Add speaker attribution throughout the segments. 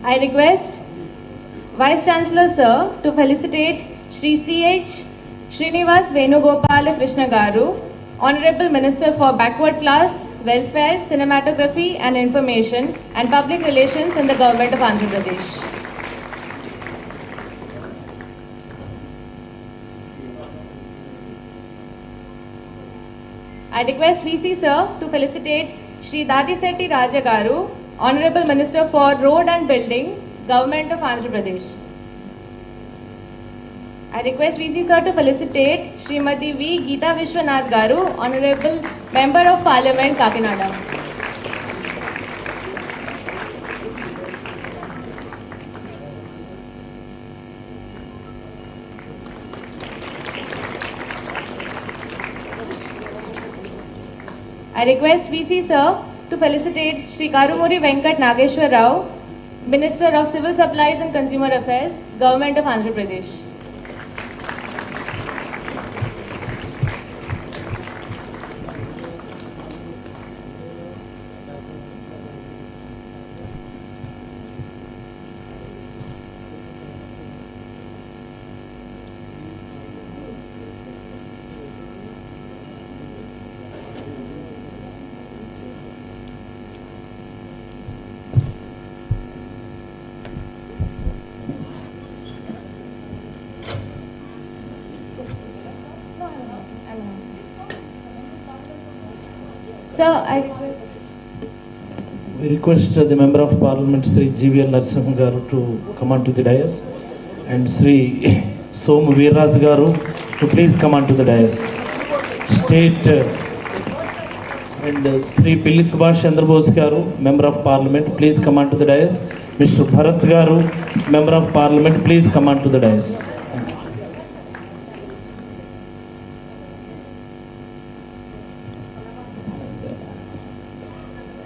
Speaker 1: I request Vice Chancellor Sir to felicitate Shri C.H. Srinivas Venugopala Krishna Garu, Honorable Minister for Backward Class, Welfare, Cinematography and Information and Public Relations in the Government of Andhra Pradesh. I request VC Sir to felicitate Shri Dadisetti Raja Garu, Honorable Minister for Road and Building, Government of Andhra Pradesh. I request VC Sir to felicitate Srimati V. Geeta Vishwanath Garu, Honorable Member of Parliament, Kakinada. I request VC Sir to felicitate Shri Karumuri Venkat Nageshwar Rao, Minister of Civil Supplies and Consumer Affairs, Government of Andhra Pradesh.
Speaker 2: We request the Member of Parliament Sri GVL Narasimha Garu to come onto the dais and Sri Somu Veerraj Garu to please come onto the dais. State and Sri Pilli Subhash Chandra Bose Garu, Member of Parliament, please come onto the dais. Mr. Bharat Garu, Member of Parliament, please come onto the dais. Thank you.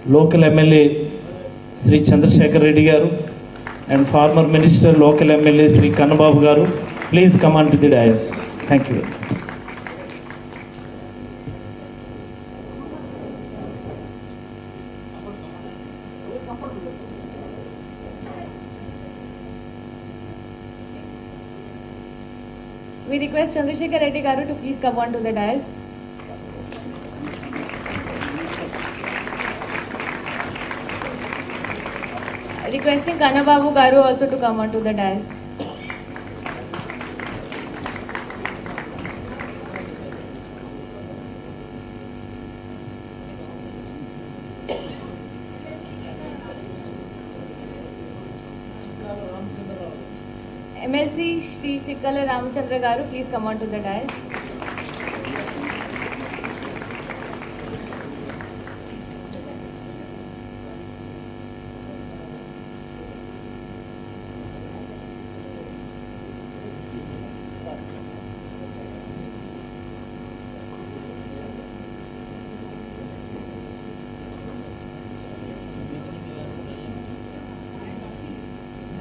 Speaker 2: Local MLA Sri Reddy Garu and former Minister Local MLA Sri Chandrababu Garu, please come on to the dais. Thank you.
Speaker 1: We request Reddy Garu to please come on to the dais. Requesting Chandrababu Garu also to come onto the dais. MLC Shri Chikkala Ramchandra Garu, please come onto the dais.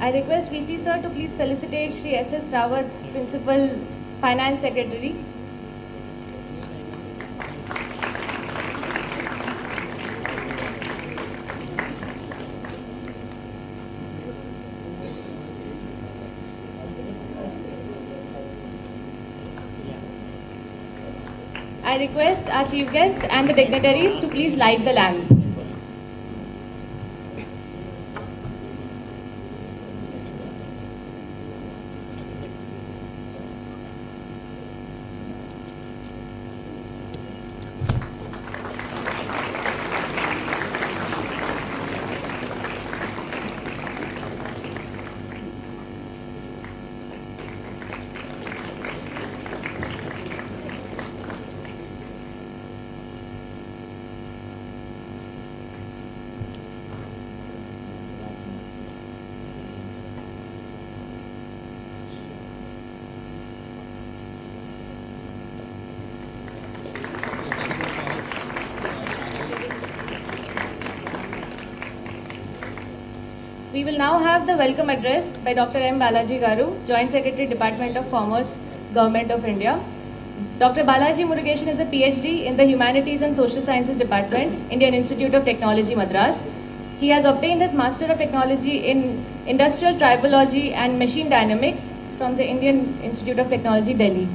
Speaker 1: I request VC Sir to please felicitate Shri S.S. Rawat, Principal Finance Secretary. I request our Chief Guest and the dignitaries to please light the lamp. We will now have the welcome address by Dr. M. Balaji Garu, Joint Secretary, Department of Commerce, Government of India. Dr. Balaji Murugesan is a PhD in the Humanities and Social Sciences Department, Indian Institute of Technology, Madras. He has obtained his Master of Technology in Industrial Tribology and Machine Dynamics from the Indian Institute of Technology, Delhi.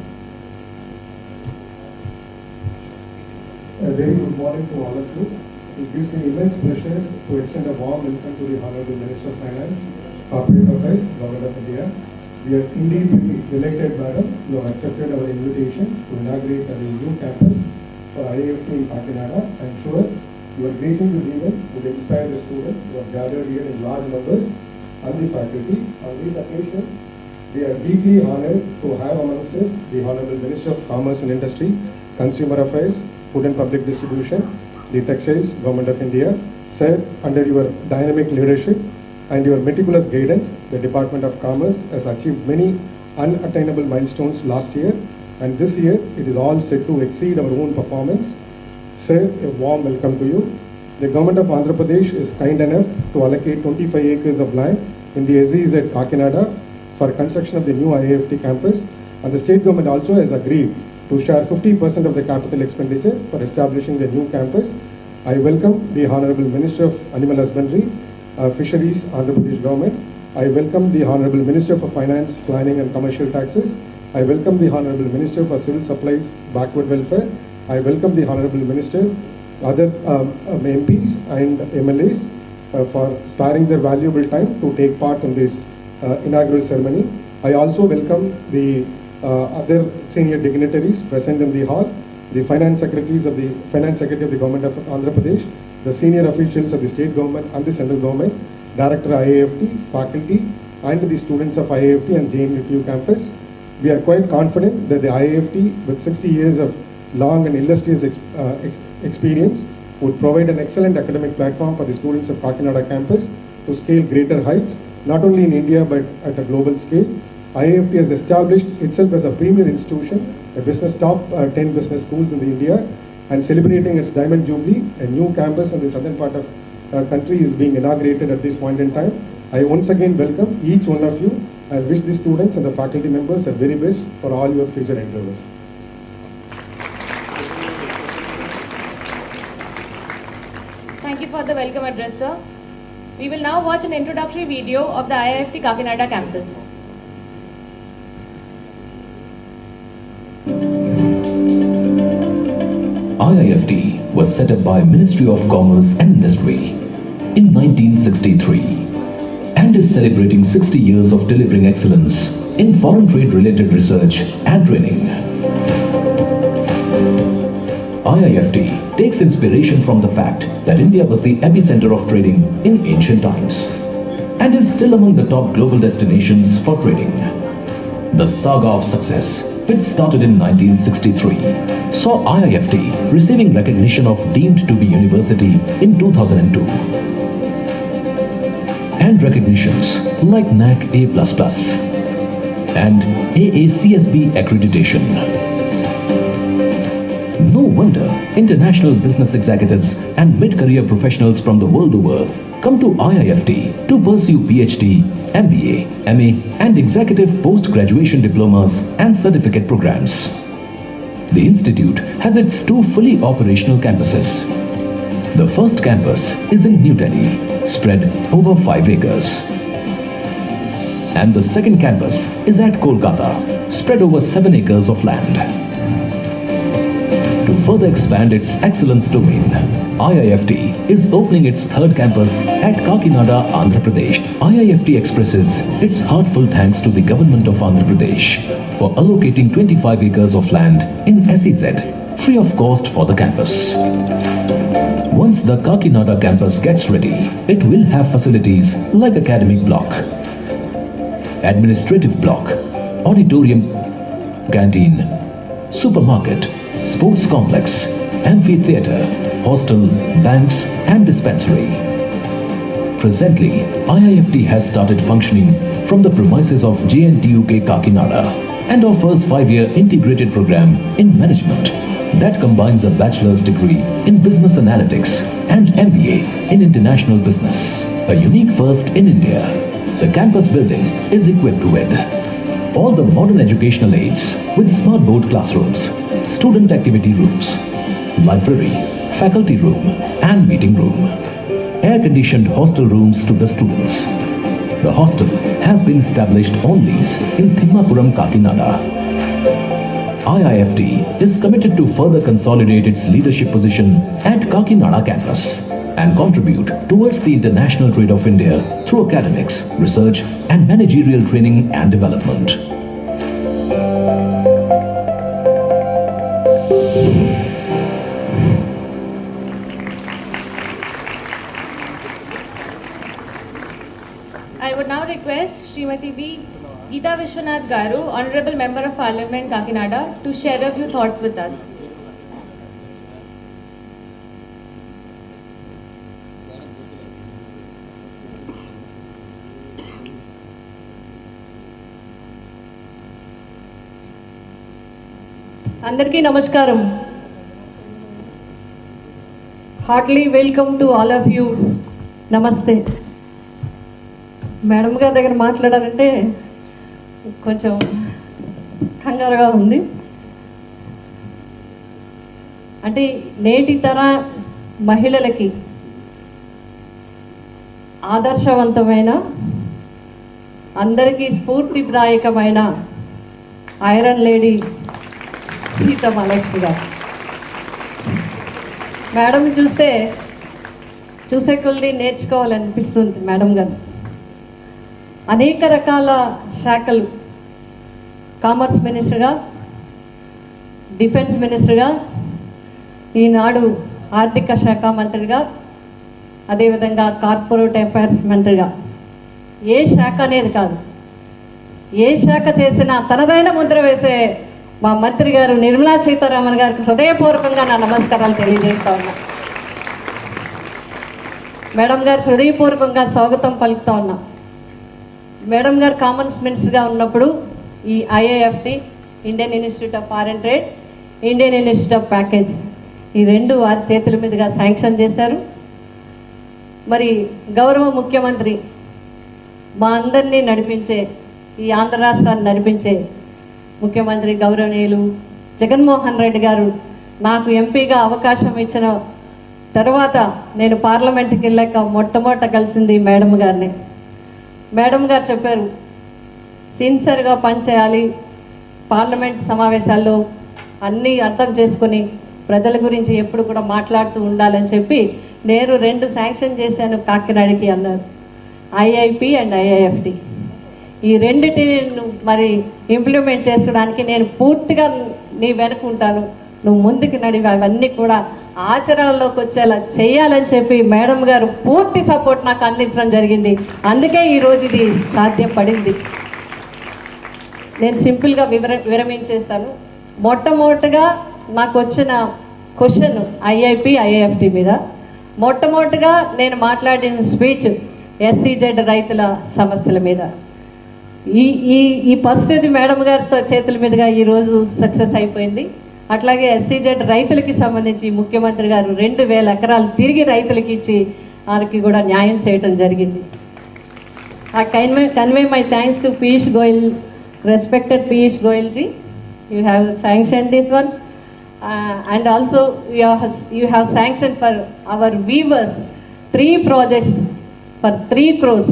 Speaker 3: A very good morning to all of you. It gives me immense pleasure to extend a warm welcome to the Honorable Minister of Finance, Corporate Affairs, Government of India. We are indeed very delighted, madam. You have accepted our invitation to inaugurate a new campus for IIFT in Kakinada. I am sure your gracing this event would inspire the students who have gathered here in large numbers and the faculty. On this occasion, we are deeply honored to have amongst us the Honorable Minister of Commerce and Industry, Consumer Affairs, Food and Public Distribution, the Textiles, Government of India. Sir, under your dynamic leadership and your meticulous guidance, the Department of Commerce has achieved many unattainable milestones last year, and this year it is all set to exceed our own performance. Sir, a warm welcome to you. The Government of Andhra Pradesh is kind enough to allocate 25 acres of land in the SEZ at Kakinada for construction of the new IIFT campus, and the state government also has agreed to share 50% of the capital expenditure for establishing the new campus. I welcome the Honorable Minister of Animal Husbandry, Fisheries, Andhra Pradesh Government. I welcome the Honorable Minister for Finance, Planning and Commercial Taxes. I welcome the Honorable Minister for Civil Supplies, Backward Welfare. I welcome the Honorable Minister, other MPs and MLAs for sparing their valuable time to take part in this inaugural ceremony. I also welcome the other senior dignitaries present in the hall, the Finance Secretary of the Government of Andhra Pradesh, the senior officials of the state government and the central government, Director IIFT, faculty, and the students of IIFT and JNTUK campus. We are quite confident that the IIFT, with 60 years of long and illustrious experience, would provide an excellent academic platform for the students of Kakinada campus to scale greater heights, not only in India but at a global scale. IIFT has established itself as a premier institution, a top 10 business schools in India, and celebrating its Diamond Jubilee. A new campus in the southern part of country is being inaugurated at this point in time. I once again welcome each one of you and wish the students and the faculty members the very best for all your future endeavors.
Speaker 1: Thank you for the welcome address, sir. We will now watch an introductory video of the IIFT Kakinada campus.
Speaker 4: IIFT was set up by Ministry of Commerce and Industry in 1963 and is celebrating 60 years of delivering excellence in foreign trade related research and training. IIFT takes inspiration from the fact that India was the epicenter of trading in ancient times and is still among the top global destinations for trading. The saga of success, which started in 1963, saw IIFT receiving recognition of deemed to be university in 2002 and recognitions like NAC A++ and AACSB accreditation. No wonder international business executives and mid-career professionals from the world over come to IIFT to pursue PhD, MBA, MA and executive post-graduation diplomas and certificate programs. The institute has its two fully operational campuses. The first campus is in New Delhi, spread over 5 acres. And the second campus is at Kolkata, spread over 7 acres of land. To further expand its excellence domain, IIFT is opening its third campus at Kakinada, Andhra Pradesh. IIFT expresses its heartfelt thanks to the government of Andhra Pradesh for allocating 25 acres of land in SEZ, free of cost for the campus. Once the Kakinada campus gets ready, it will have facilities like academic block, administrative block, auditorium, canteen, supermarket, sports complex, amphitheatre, hostel, banks and dispensary. Presently, IIFT has started functioning from the premises of JNTUK Kakinada and offers 5-year integrated program in management that combines a bachelor's degree in business analytics and MBA in international business. A unique first in India, the campus building is equipped with all the modern educational aids with smart board classrooms, student activity rooms, library, faculty room and meeting room, air-conditioned hostel rooms to the students. The hostel has been established on lease in Thimapuram, Kakinada. IIFT is committed to further consolidate its leadership position at Kakinada campus and contribute towards the international trade of India through academics, research and managerial training and development.
Speaker 1: I would now request Srimati V. Geeta Vishwanath Garu, Honorable Member of Parliament, Kakinada, to share a few thoughts with us.
Speaker 5: Andarki namaskaram. Heartily welcome to all of you. Namaste. Madam గారి దగ్గర మాట్లాడాలంటే కొంచెం కంగారుగా ఉంది. అంటే నేటి తర మహిళలకి ఆదర్శవంతమైన అందరికీ స్ఫూర్తిదాయకమైన ఐరన్ లేడీ సీతమలక్ష్మి గారు. మేడం చూసే కొద్ది నేర్చుకోవాలనిపిస్తుంది మేడం గారు. అనేక రకాల శాఖలు, కామర్స్ మినిస్టర్గా, డిఫెన్స్ మినిస్టర్గా, ఈనాడు ఆర్థిక శాఖ మంత్రిగా, అదేవిధంగా కార్పొరేట్ అఫైర్స్ మంత్రిగా, ఏ శాఖ అనేది కాదు, ఏ శాఖ చేసినా తనదైన ముద్ర వేసే మా మంత్రి గారు నిర్మలా సీతారామన్ గారికి హృదయపూర్వకంగా నా నమస్కారాలు తెలియజేస్తా ఉన్నా. మేడం గారికి హృదయపూర్వకంగా స్వాగతం పలుకుతా ఉన్నా. మేడం గారు కామర్స్ మినిస్టర్గా ఉన్నప్పుడు ఈ IIFT, Indian Institute of Foreign trade, Indian Institute of package, ఈ రెండు వారి చేతుల మీదుగా శాంక్షన్ చేశారు. మరి గౌరవ ముఖ్యమంత్రి మా అందరినీ నడిపించే, ఈ ఆంధ్ర రాష్ట్రాన్ని నడిపించే ముఖ్యమంత్రి గౌరవనీయులు జగన్మోహన్ రెడ్డి గారు నాకు ఎంపీగా అవకాశం ఇచ్చిన తర్వాత నేను పార్లమెంట్కి వెళ్ళాక మొట్టమొదట కలిసింది మేడం గారిని. మేడం గారు చెప్పారు, సిన్సియర్గా పనిచేయాలి, పార్లమెంట్ సమావేశాల్లో అన్నీ అర్థం చేసుకుని ప్రజల గురించి ఎప్పుడు కూడా మాట్లాడుతూ ఉండాలని చెప్పి నేను 2 శాంక్షన్ చేశాను కాకినాడకి అన్నారు. IIP and IIFT. ఈ రెండిటిని మరి ఇంప్లిమెంట్ చేసుకోవడానికి నేను పూర్తిగా నీ వెనక ఉంటాను, నువ్వు ముందుకు నడివి, అవన్నీ కూడా ఆచరణలోకి వచ్చేలా చేయాలని చెప్పి మేడం గారు పూర్తి సపోర్ట్ నాకు అందించడం జరిగింది. అందుకే ఈరోజు ఇది సాధ్యపడింది. నేను సింపుల్గా విరమించేస్తాను. మొట్టమొదటిగా నాకు వచ్చిన క్వశ్చన్ ఐఐపి ఐఐఎఫ్టి మీద. మొట్టమొదటిగా నేను మాట్లాడిన స్పీచ్ ఎస్సీజెడ్ రైతుల సమస్యల మీద. ఈ ఫస్ట్ ఇది మేడం గారితో చేతుల మీదుగా ఈరోజు సక్సెస్ అయిపోయింది. అట్లాగే ఎస్సీజెడ్ రైతులకి సంబంధించి ముఖ్యమంత్రి గారు 2000 ఎకరాలు తిరిగి రైతులకి ఇచ్చి వారికి కూడా న్యాయం చేయడం జరిగింది. I convey my thanks to Piyush Goyal, respected Piyush Goyal ji. You have sanctioned this one, and also you have sanctioned for our weavers 3 projects for 3 crores.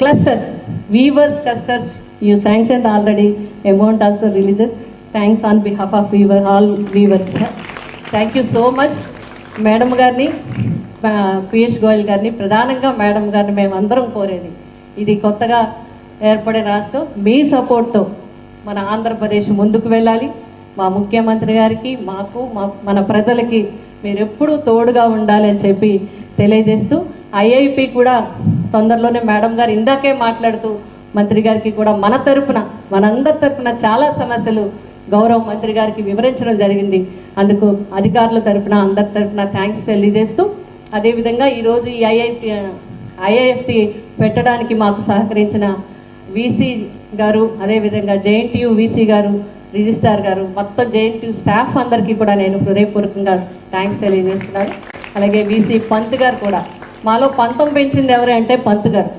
Speaker 5: Clusters, weavers clusters, you sanctioned already. Amount also released. Thanks on behalf of all weavers. Thank you so much. Madam గారిని, పీయూష్ గోయల్ గారిని, ప్రధానంగా madam గారిని మేమందరం కోరేది, ఇది కొత్తగా ఏర్పడే రాష్ట్రం, మీ సపోర్ట్తో మన ఆంధ్రప్రదేశ్ ముందుకు వెళ్ళాలి. మా ముఖ్యమంత్రి గారికి, మాకు, మన ప్రజలకి మీరు ఎప్పుడూ తోడుగా ఉండాలి అని చెప్పి తెలియజేస్తూ, ఐఐపి కూడా తొందరలోనే మేడం గారు ఇందాకే మాట్లాడుతూ మంత్రి గారికి కూడా మన తరపున, మనందరి తరపున చాలా సమస్యలు గౌరవ మంత్రి గారికి వివరించడం జరిగింది. అందుకు అధికారుల తరపున, అందరి తరపున థ్యాంక్స్ తెలియజేస్తూ, అదేవిధంగా ఈరోజు ఈ ఐఐఎఫ్టి పెట్టడానికి మాకు సహకరించిన వీసీ గారు, అదేవిధంగా JNTU వీసీ గారు, రిజిస్ట్రార్ గారు, మొత్తం JNTU స్టాఫ్ అందరికీ కూడా నేను హృదయపూర్వకంగా థ్యాంక్స్ తెలియజేస్తున్నాను. అలాగే వీసీ పంత్ గారు కూడా, మాలో పంతం పెంచింది ఎవరు అంటే పంత్ గారు.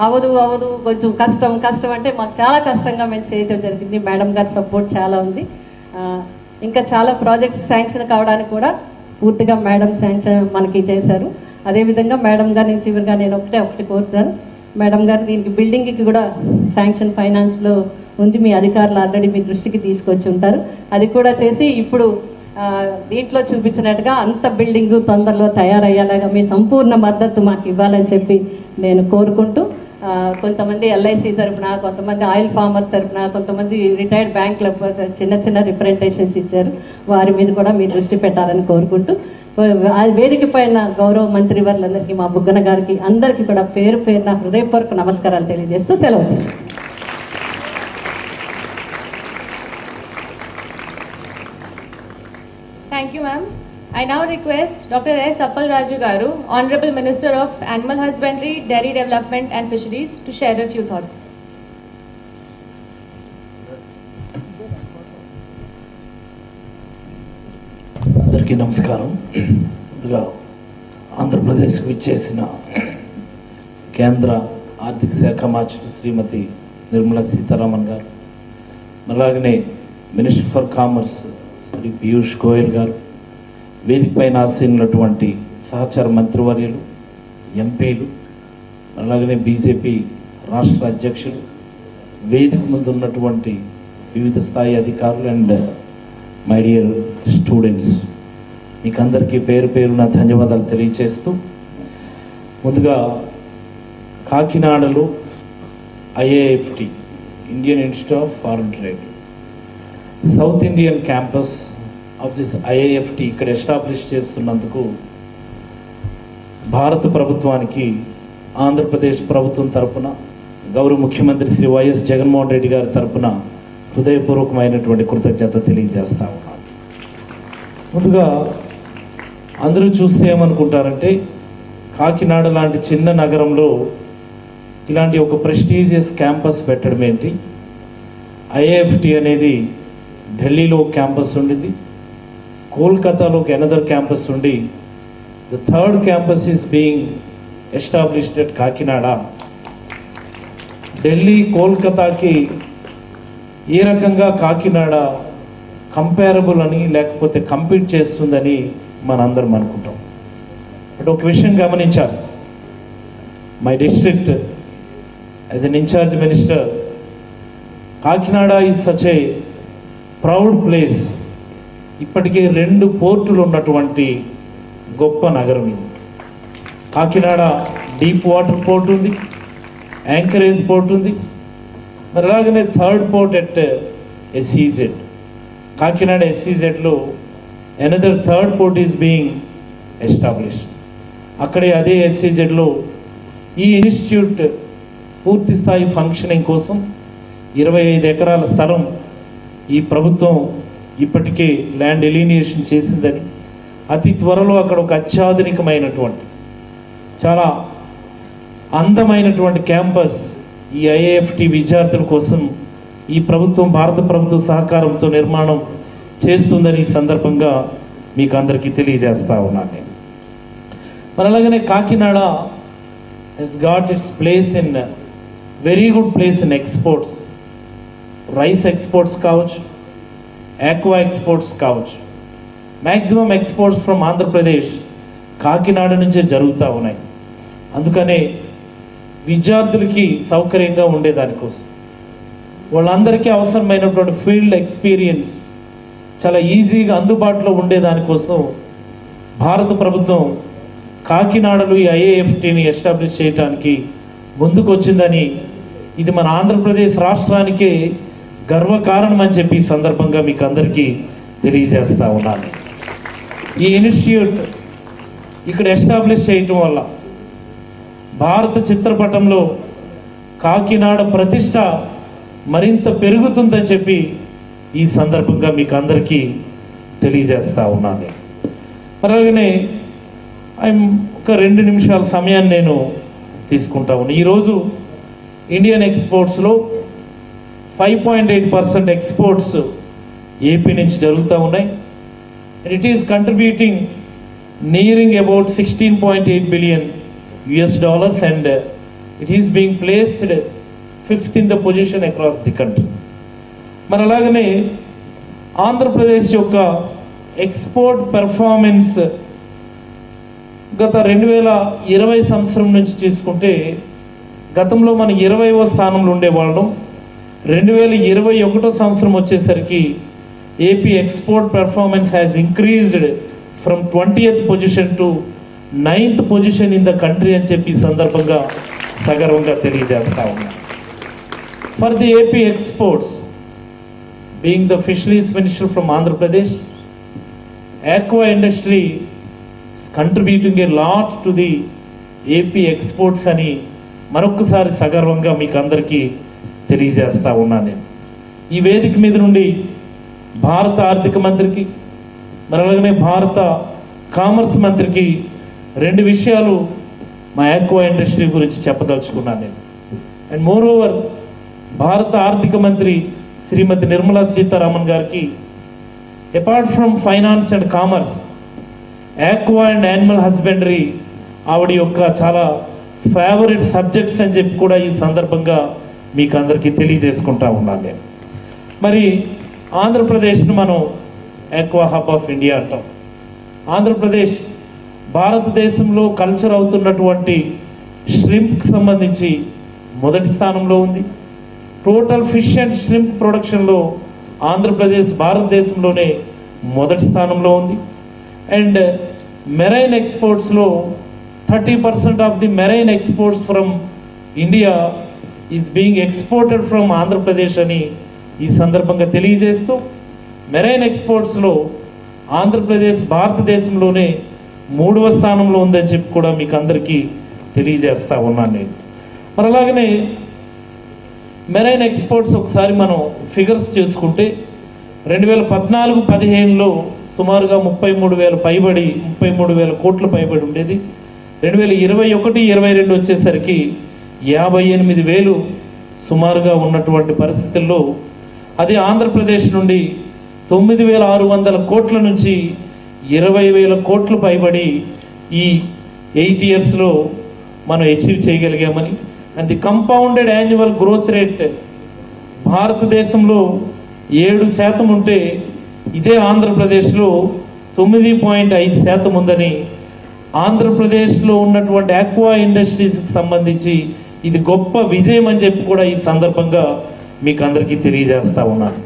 Speaker 5: అవదు కొంచెం కష్టం అంటే మాకు చాలా కష్టంగా మేము చేయడం జరిగింది. మేడం గారి సపోర్ట్ చాలా ఉంది. ఇంకా చాలా ప్రాజెక్ట్స్ శాంక్షన్ కావడానికి కూడా పూర్తిగా మేడం శాంక్షన్ మనకి చేశారు. అదేవిధంగా మేడం గారి నుంచి చివరిగా నేను ఒకటి కోరుతాను. మేడం గారు దీనికి బిల్డింగ్కి కూడా శాంక్షన్ ఫైనాన్స్లో ఉంది, మీ అధికారులు ఆల్రెడీ మీ దృష్టికి తీసుకొచ్చి ఉంటారు. అది కూడా చేసి ఇప్పుడు దీంట్లో చూపించినట్టుగా అంత బిల్డింగ్ తొందరలో తయారయ్యేలాగా మీ సంపూర్ణ మద్దతు మాకు ఇవ్వాలని చెప్పి నేను కోరుకుంటూ, కొంతమంది ఎల్ఐసి తరఫున, కొంతమంది ఆయిల్ ఫార్మర్స్ తరఫున, కొంతమంది రిటైర్డ్ బ్యాంక్ క్లబ్బర్స్ చిన్న రిప్రజెంటేషన్స్ ఇచ్చారు, వారి మీద కూడా మీ దృష్టి పెట్టాలని కోరుకుంటూ, ఆ వేదిక పైన గౌరవ మంత్రి వారులందరికీ, మా బుగ్గన గారికి అందరికీ కూడా పేరు పేరున హృదయపూర్వక నమస్కారాలు తెలియజేస్తూ సెలవు తీసుకుంటాను.
Speaker 1: Thank you, ma'am. I now request Dr. S. Appal Raju Garu, Honorable Minister of Animal Husbandry, Dairy Development and Fisheries, to share a few thoughts.
Speaker 2: అందరికీ నమస్కారం. ముందుగా ఆంధ్రప్రదేశ్కు విచ్చేసిన కేంద్ర ఆర్థిక శాఖ మంత్రి శ్రీమతి నిర్మలా సీతారామన్ గారు, అలాగనే minister for commerce Shri Piyush Goyal గారు, వేదిక పైన ఆసీనున్నటువంటి సహచార మంత్రివర్యులు, ఎంపీలు, అలాగనే బీజేపీ రాష్ట్ర అధ్యక్షులు, వేదిక ముందు ఉన్నటువంటి వివిధ స్థాయి అధికారులు అండ్ మై డియర్ స్టూడెంట్స్, మీకు అందరికీ పేరు పేరున ధన్యవాదాలు తెలియజేస్తూ, ముందుగా కాకినాడలో IIFT Indian Institute of Foreign Trade South Indian campus of this IIFT ఇక్కడ ఎస్టాబ్లిష్ చేస్తున్నందుకు భారత ప్రభుత్వానికి ఆంధ్రప్రదేశ్ ప్రభుత్వం తరపున గౌరవ ముఖ్యమంత్రి శ్రీ వైఎస్ జగన్మోహన్ రెడ్డి గారి తరపున హృదయపూర్వకమైనటువంటి కృతజ్ఞత తెలియజేస్తా ఉన్నాను. ముందుగా అందరూ చూస్తే ఏమనుకుంటారంటే, కాకినాడ లాంటి చిన్న నగరంలో ఇలాంటి ఒక ప్రెస్టీజియస్ క్యాంపస్ పెట్టడం ఏంటి? ఐఏఎఫ్టి అనేది ఢిల్లీలో క్యాంపస్ ఉండింది, కోల్కతాలో అనదర్ క్యాంపస్ ఉండి, the third campus is being established at Kakinada. Delhi, కోల్కతాకి ఏ రకంగా కాకినాడ కంపేరబుల్ అని లేకపోతే కంపీట్ చేస్తుందని మనందరం అనుకుంటాం. బట్ ఒక విషయం గమనించాలి, my district as an in charge minister, Kakinada is such a proud place. ఇప్పటికే 2 పోర్టులు ఉన్నటువంటి గొప్ప నగరం ఇది. కాకినాడ డీప్ వాటర్ పోర్ట్ ఉంది, యాంకరేజ్ పోర్ట్ ఉంది, మరి అలాగనే third port at SEZ. Kakinada ఎస్ఈజెడ్లో another third port is being established. అక్కడే అదే ఎస్ఈజెడ్లో ఈ ఇన్స్టిట్యూట్ పూర్తి స్థాయి ఫంక్షనింగ్ కోసం 25 ఎకరాల స్థలం ఈ ప్రభుత్వం ఇప్పటికే ల్యాండ్ ఎలినియేషన్ చేసిందని, అతి త్వరలో అక్కడ ఒక అత్యాధునికమైనటువంటి చాలా అందమైనటువంటి క్యాంపస్ ఈ ఐఏఎఫ్టి విద్యార్థుల కోసం ఈ ప్రభుత్వం, భారత ప్రభుత్వ సహకారంతో నిర్మాణం చేస్తుందని ఈ సందర్భంగా మీకు అందరికీ తెలియజేస్తా ఉన్నాను నేను. మరి అలాగనే Kakinada has got its place in very good place in exports. Rice exports కావచ్చు, ఆక్వా ఎక్స్పోర్ట్స్ కావచ్చు, maximum exports from Andhra Pradesh Kakinada నుంచే జరుగుతూ ఉన్నాయి. అందుకనే విద్యార్థులకి సౌకర్యంగా ఉండేదానికోసం, వాళ్ళందరికీ అవసరమైనటువంటి ఫీల్డ్ ఎక్స్పీరియన్స్ చాలా ఈజీగా అందుబాటులో ఉండేదానికోసం భారత ప్రభుత్వం కాకినాడలో ఈ ఐఏఎఫ్టిని ఎస్టాబ్లిష్ చేయడానికి ముందుకు వచ్చిందని, ఇది మన ఆంధ్రప్రదేశ్ రాష్ట్రానికే గర్వకారణం అని చెప్పి ఈ సందర్భంగా మీకు అందరికీ తెలియజేస్తా ఉన్నాను. ఈ ఇన్స్టిట్యూట్ ఇక్కడ ఎస్టాబ్లిష్ చేయటం వల్ల భారత చిత్రపటంలో కాకినాడ ప్రతిష్ట మరింత పెరుగుతుందని చెప్పి ఈ సందర్భంగా మీకు అందరికీ తెలియజేస్తా ఉన్నాను. అలాగనే ఒక 2 నిమిషాల సమయాన్ని నేను తీసుకుంటా ఉన్నాను. ఈరోజు ఇండియన్ ఎక్స్పోర్ట్స్లో 5.8% ఎక్స్పోర్ట్స్ ఏపీ నుంచి జరుగుతూ ఉన్నాయి. It is contributing nearing about $16.8 billion and it is being placed 5th in the position across the country. మరి అలాగనే ఆంధ్రప్రదేశ్ యొక్క ఎక్స్పోర్ట్ పెర్ఫార్మెన్స్ గత 2020 సంవత్సరం నుంచి తీసుకుంటే గతంలో మనం 20వ స్థానంలో ఉండేవాళ్ళం. 2021 సంవత్సరం వచ్చేసరికి AP export performance has increased from 20th position to 9th position in the country అని చెప్పి ఈ సందర్భంగా సగర్వంగా తెలియజేస్తా ఉన్నాం. For the AP exports, being the fisheries minister from Andhra Pradesh, aqua industry is contributing a lot to the AP exports అని మరొకసారి సగర్వంగా మీకు అందరికీ తెలియజేస్తా ఉన్నాను. నేను ఈ వేదిక మీద నుండి భారత ఆర్థిక మంత్రికి మరి అలాగనే భారత కామర్స్ మంత్రికి 2 విషయాలు మా ఆక్వా ఇండస్ట్రీ గురించి చెప్పదలుచుకున్నాను నేను. అండ్ మోర్ ఓవర్ భారత ఆర్థిక మంత్రి శ్రీమతి నిర్మలా సీతారామన్ గారికి apart from finance and commerce, aqua and animal husbandry ఆవిడ యొక్క చాలా ఫేవరెట్ సబ్జెక్ట్స్ అని చెప్పి కూడా ఈ సందర్భంగా మీకు అందరికీ తెలియజేసుకుంటా ఉన్నాను నేను. మరి ఆంధ్రప్రదేశ్ను మనం ఆక్వా హబ్ ఆఫ్ ఇండియా అంటాం. ఆంధ్రప్రదేశ్ భారతదేశంలో కల్చర్ అవుతున్నటువంటి ష్రింప్కి సంబంధించి మొదటి స్థానంలో ఉంది. టోటల్ ఫిష్ అండ్ ష్రింప్ ప్రొడక్షన్లో ఆంధ్రప్రదేశ్ భారతదేశంలోనే మొదటి స్థానంలో ఉంది. అండ్ మెరైన్ ఎక్స్పోర్ట్స్లో 30% of the marine exports from India is being exported from Andhra Pradesh అని ఈ సందర్భంగా తెలియజేస్తూ, మెరైన్ ఎక్స్పోర్ట్స్లో ఆంధ్రప్రదేశ్ భారతదేశంలోనే 3వ స్థానంలో ఉందని చెప్పి కూడా మీకు అందరికీ తెలియజేస్తా ఉన్నాను నేను. మరి అలాగనే మెరైన్ ఎక్స్పోర్ట్స్ ఒకసారి మనం ఫిగర్స్ చేసుకుంటే 2014-15లో సుమారుగా 33,000 కోట్ల పైబడి ఉండేది. 2021-22 వచ్చేసరికి 58,000 సుమారుగా ఉన్నటువంటి పరిస్థితుల్లో అది ఆంధ్రప్రదేశ్ నుండి 9,600 కోట్ల నుంచి 20,000 కోట్లు పైబడి ఈ 8 ఇయర్స్లో మనం అచీవ్ చేయగలిగామని. And the compounded annual growth rate భారతదేశంలో 7% ఉంటే ఇదే ఆంధ్రప్రదేశ్లో 9.5% ఉందని ఆంధ్రప్రదేశ్లో ఉన్నటువంటి ఆక్వా ఇండస్ట్రీస్కి సంబంధించి ఇది గొప్ప విజయం అని చెప్పి కూడా ఈ సందర్భంగా మీకు అందరికీ తెలియజేస్తా ఉన్నాను.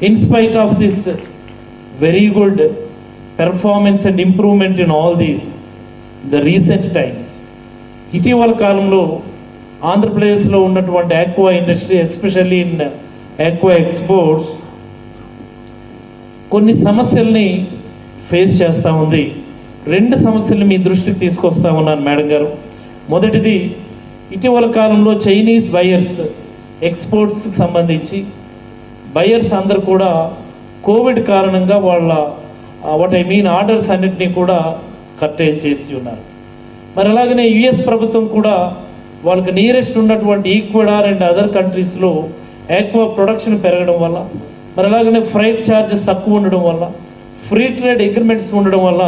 Speaker 2: In spite of this very good performance and improvement in all these the recent times, ఇటీవల కాలంలో ఆంధ్రప్రదేశ్లో ఉన్నటువంటి aqua industry especially in aqua exports కొన్ని సమస్యల్ని ఫేస్ చేస్తూ ఉంది. 2 సమస్యల్ని మీ దృష్టికి తీసుకొస్తా ఉన్నాను మేడం గారు. మొదటిది, ఇటీవల కాలంలో చైనీస్ బయర్స్ ఎక్స్పోర్ట్స్కి సంబంధించి బయర్స్ అందరూ కూడా కోవిడ్ కారణంగా వాళ్ళ ఆర్డర్స్ అన్నింటినీ కూడా కర్టైల్ చేసి ఉన్నారు. మరి అలాగనే యుఎస్ ప్రభుత్వం కూడా వాళ్ళకి నియరెస్ట్ ఉన్నటువంటి ఈక్వెడార్ అండ్ అదర్ కంట్రీస్లో ఆక్వా ప్రొడక్షన్ పెరగడం వల్ల, మరి అలాగనే ఫ్రైట్ ఛార్జెస్ తక్కువ ఉండడం వల్ల, ఫ్రీ ట్రేడ్ అగ్రిమెంట్స్ ఉండడం వల్ల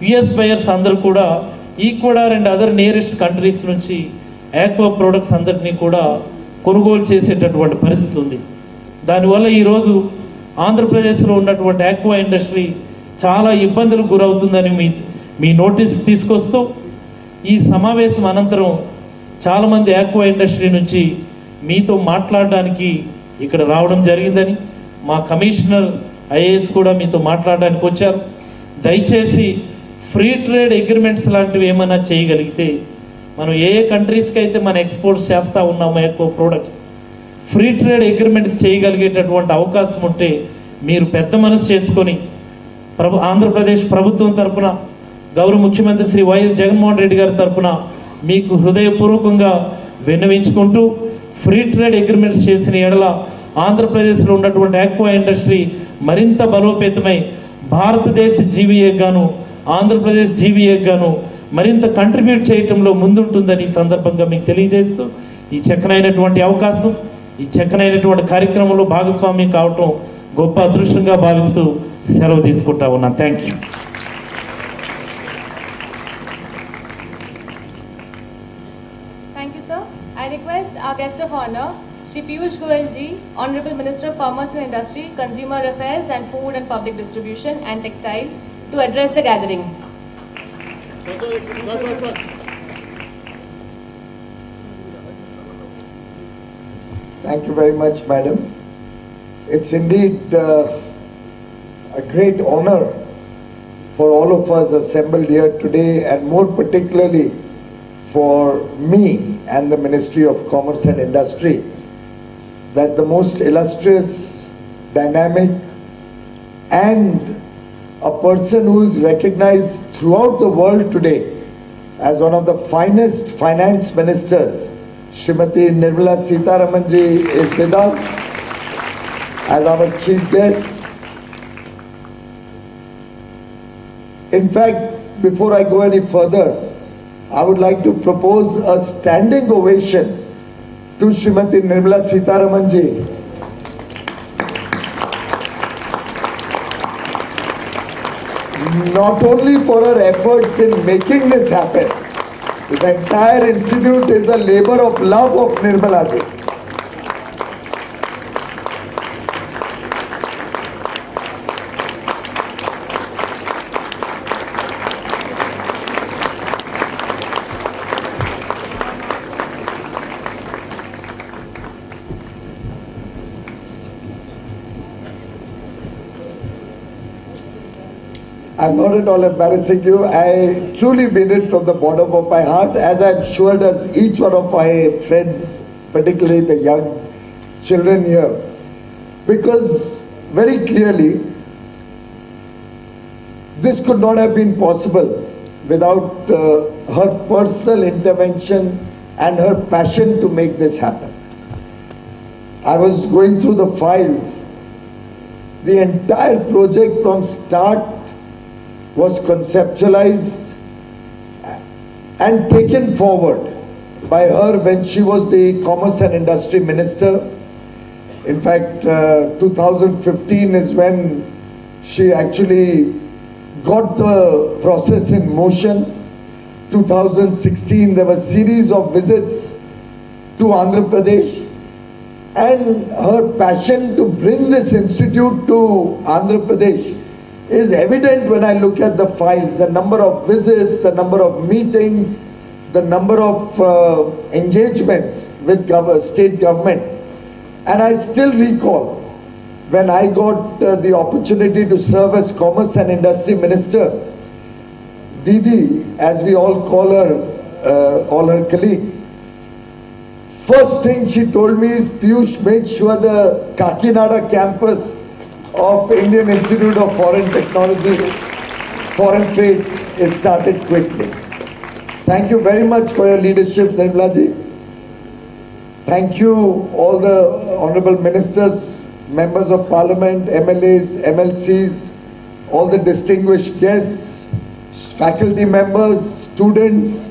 Speaker 2: యుఎస్ బయర్స్ అందరూ కూడా Ecuador and other nearest countries నుంచి ఆక్వా ప్రొడక్ట్స్ అందరినీ కూడా కొనుగోలు చేసేటటువంటి పరిస్థితి ఉంది. దానివల్ల ఈరోజు ఆంధ్రప్రదేశ్లో ఉన్నటువంటి ఆక్వా ఇండస్ట్రీ చాలా ఇబ్బందులకు గురవుతుందని మీ నోటీస్ తీసుకొస్తూ, ఈ సమావేశం అనంతరం చాలామంది ఆక్వా ఇండస్ట్రీ నుంచి మీతో మాట్లాడడానికి ఇక్కడ రావడం జరిగిందని, మా కమిషనర్ ఐఏఎస్ కూడా మీతో మాట్లాడడానికి వచ్చారు. దయచేసి ఫ్రీ ట్రేడ్ అగ్రిమెంట్స్ లాంటివి ఏమైనా చేయగలిగితే, మనం ఏ కంట్రీస్కి అయితే మన ఎక్స్పోర్ట్స్ చేస్తూ ఉన్నామో aqua products, free trade agreements చేయగలిగేటటువంటి అవకాశం ఉంటే మీరు పెద్ద మనసు చేసుకొని ఆంధ్రప్రదేశ్ ప్రభుత్వం తరఫున గౌరవ ముఖ్యమంత్రి శ్రీ వైఎస్ జగన్మోహన్ రెడ్డి గారి తరఫున మీకు హృదయపూర్వకంగా విన్నవించుకుంటూ, ఫ్రీ ట్రేడ్ అగ్రిమెంట్స్ చేసిన ఎడల ఆంధ్రప్రదేశ్లో ఉన్నటువంటి ఆక్వా ఇండస్ట్రీ మరింత బలోపేతమై భారతదేశ జీవీఏ గాను ఆంధ్రప్రదేశ్ జీవీఏ గాను మరింత కంట్రిబ్యూట్ చేయటంలో ముందుంటుందని ఈ సందర్భంగా మీకు తెలియజేస్తూ, ఈ చక్కనైనటువంటి అవకాశం, ఈ చక్కనైనటువంటి కార్యక్రమంలో భాగస్వామ్యం కావటం గొప్ప అదృష్టంగా భావిస్తూ సెలవు తీసుకుంటా ఉన్నాను. Thank you.
Speaker 1: Thank you, sir. I request our guest of honor, Shri Piyush Goyal ji, Honorable Minister of Commerce and Industry, Consumer Affairs and Food and Public Distribution and Textiles, to address the gathering.
Speaker 6: Thank you very much, Madam. It's indeed a great honor for all of us assembled here today, and more particularly for me and the Ministry of Commerce and Industry, that the most illustrious, dynamic, and a person who is recognized throughout the world today as one of the finest finance ministers, Srimati Nirmala Sitharamanji, is with us as our chief guest. In fact, before I go any further, I would like to propose a standing ovation to Srimati Nirmala Sitharamanji. Not only for her efforts in making this happen, this entire institute is a labor of love of Nirmala ji. I'm not at all embarrassing you. I truly mean it from the bottom of my heart, as I'm sure does each one of my friends, particularly the young children here. Because very clearly, this could not have been possible without her personal intervention and her passion to make this happen. I was going through the files. The entire project from start was conceptualized and taken forward by her when she was the Commerce and Industry Minister. In fact, 2015 is when she actually got the process in motion. 2016 there were a series of visits to Andhra Pradesh, and her passion to bring this institute to Andhra Pradesh is evident when I look at the files, the number of visits, the number of meetings, the number of engagements with state government. And I still recall when I got the opportunity to serve as Commerce and Industry Minister, Didi, as we all call her, all her colleagues, first thing she told me is, Piyush, make sure the Kakinada campus of Indian Institute of Foreign Technology, Foreign Trade is started quickly. Thank you very much for your leadership, Nirmala ji. Thank you all the honorable ministers, members of parliament, MLAs, MLCs, all the distinguished guests, faculty members, students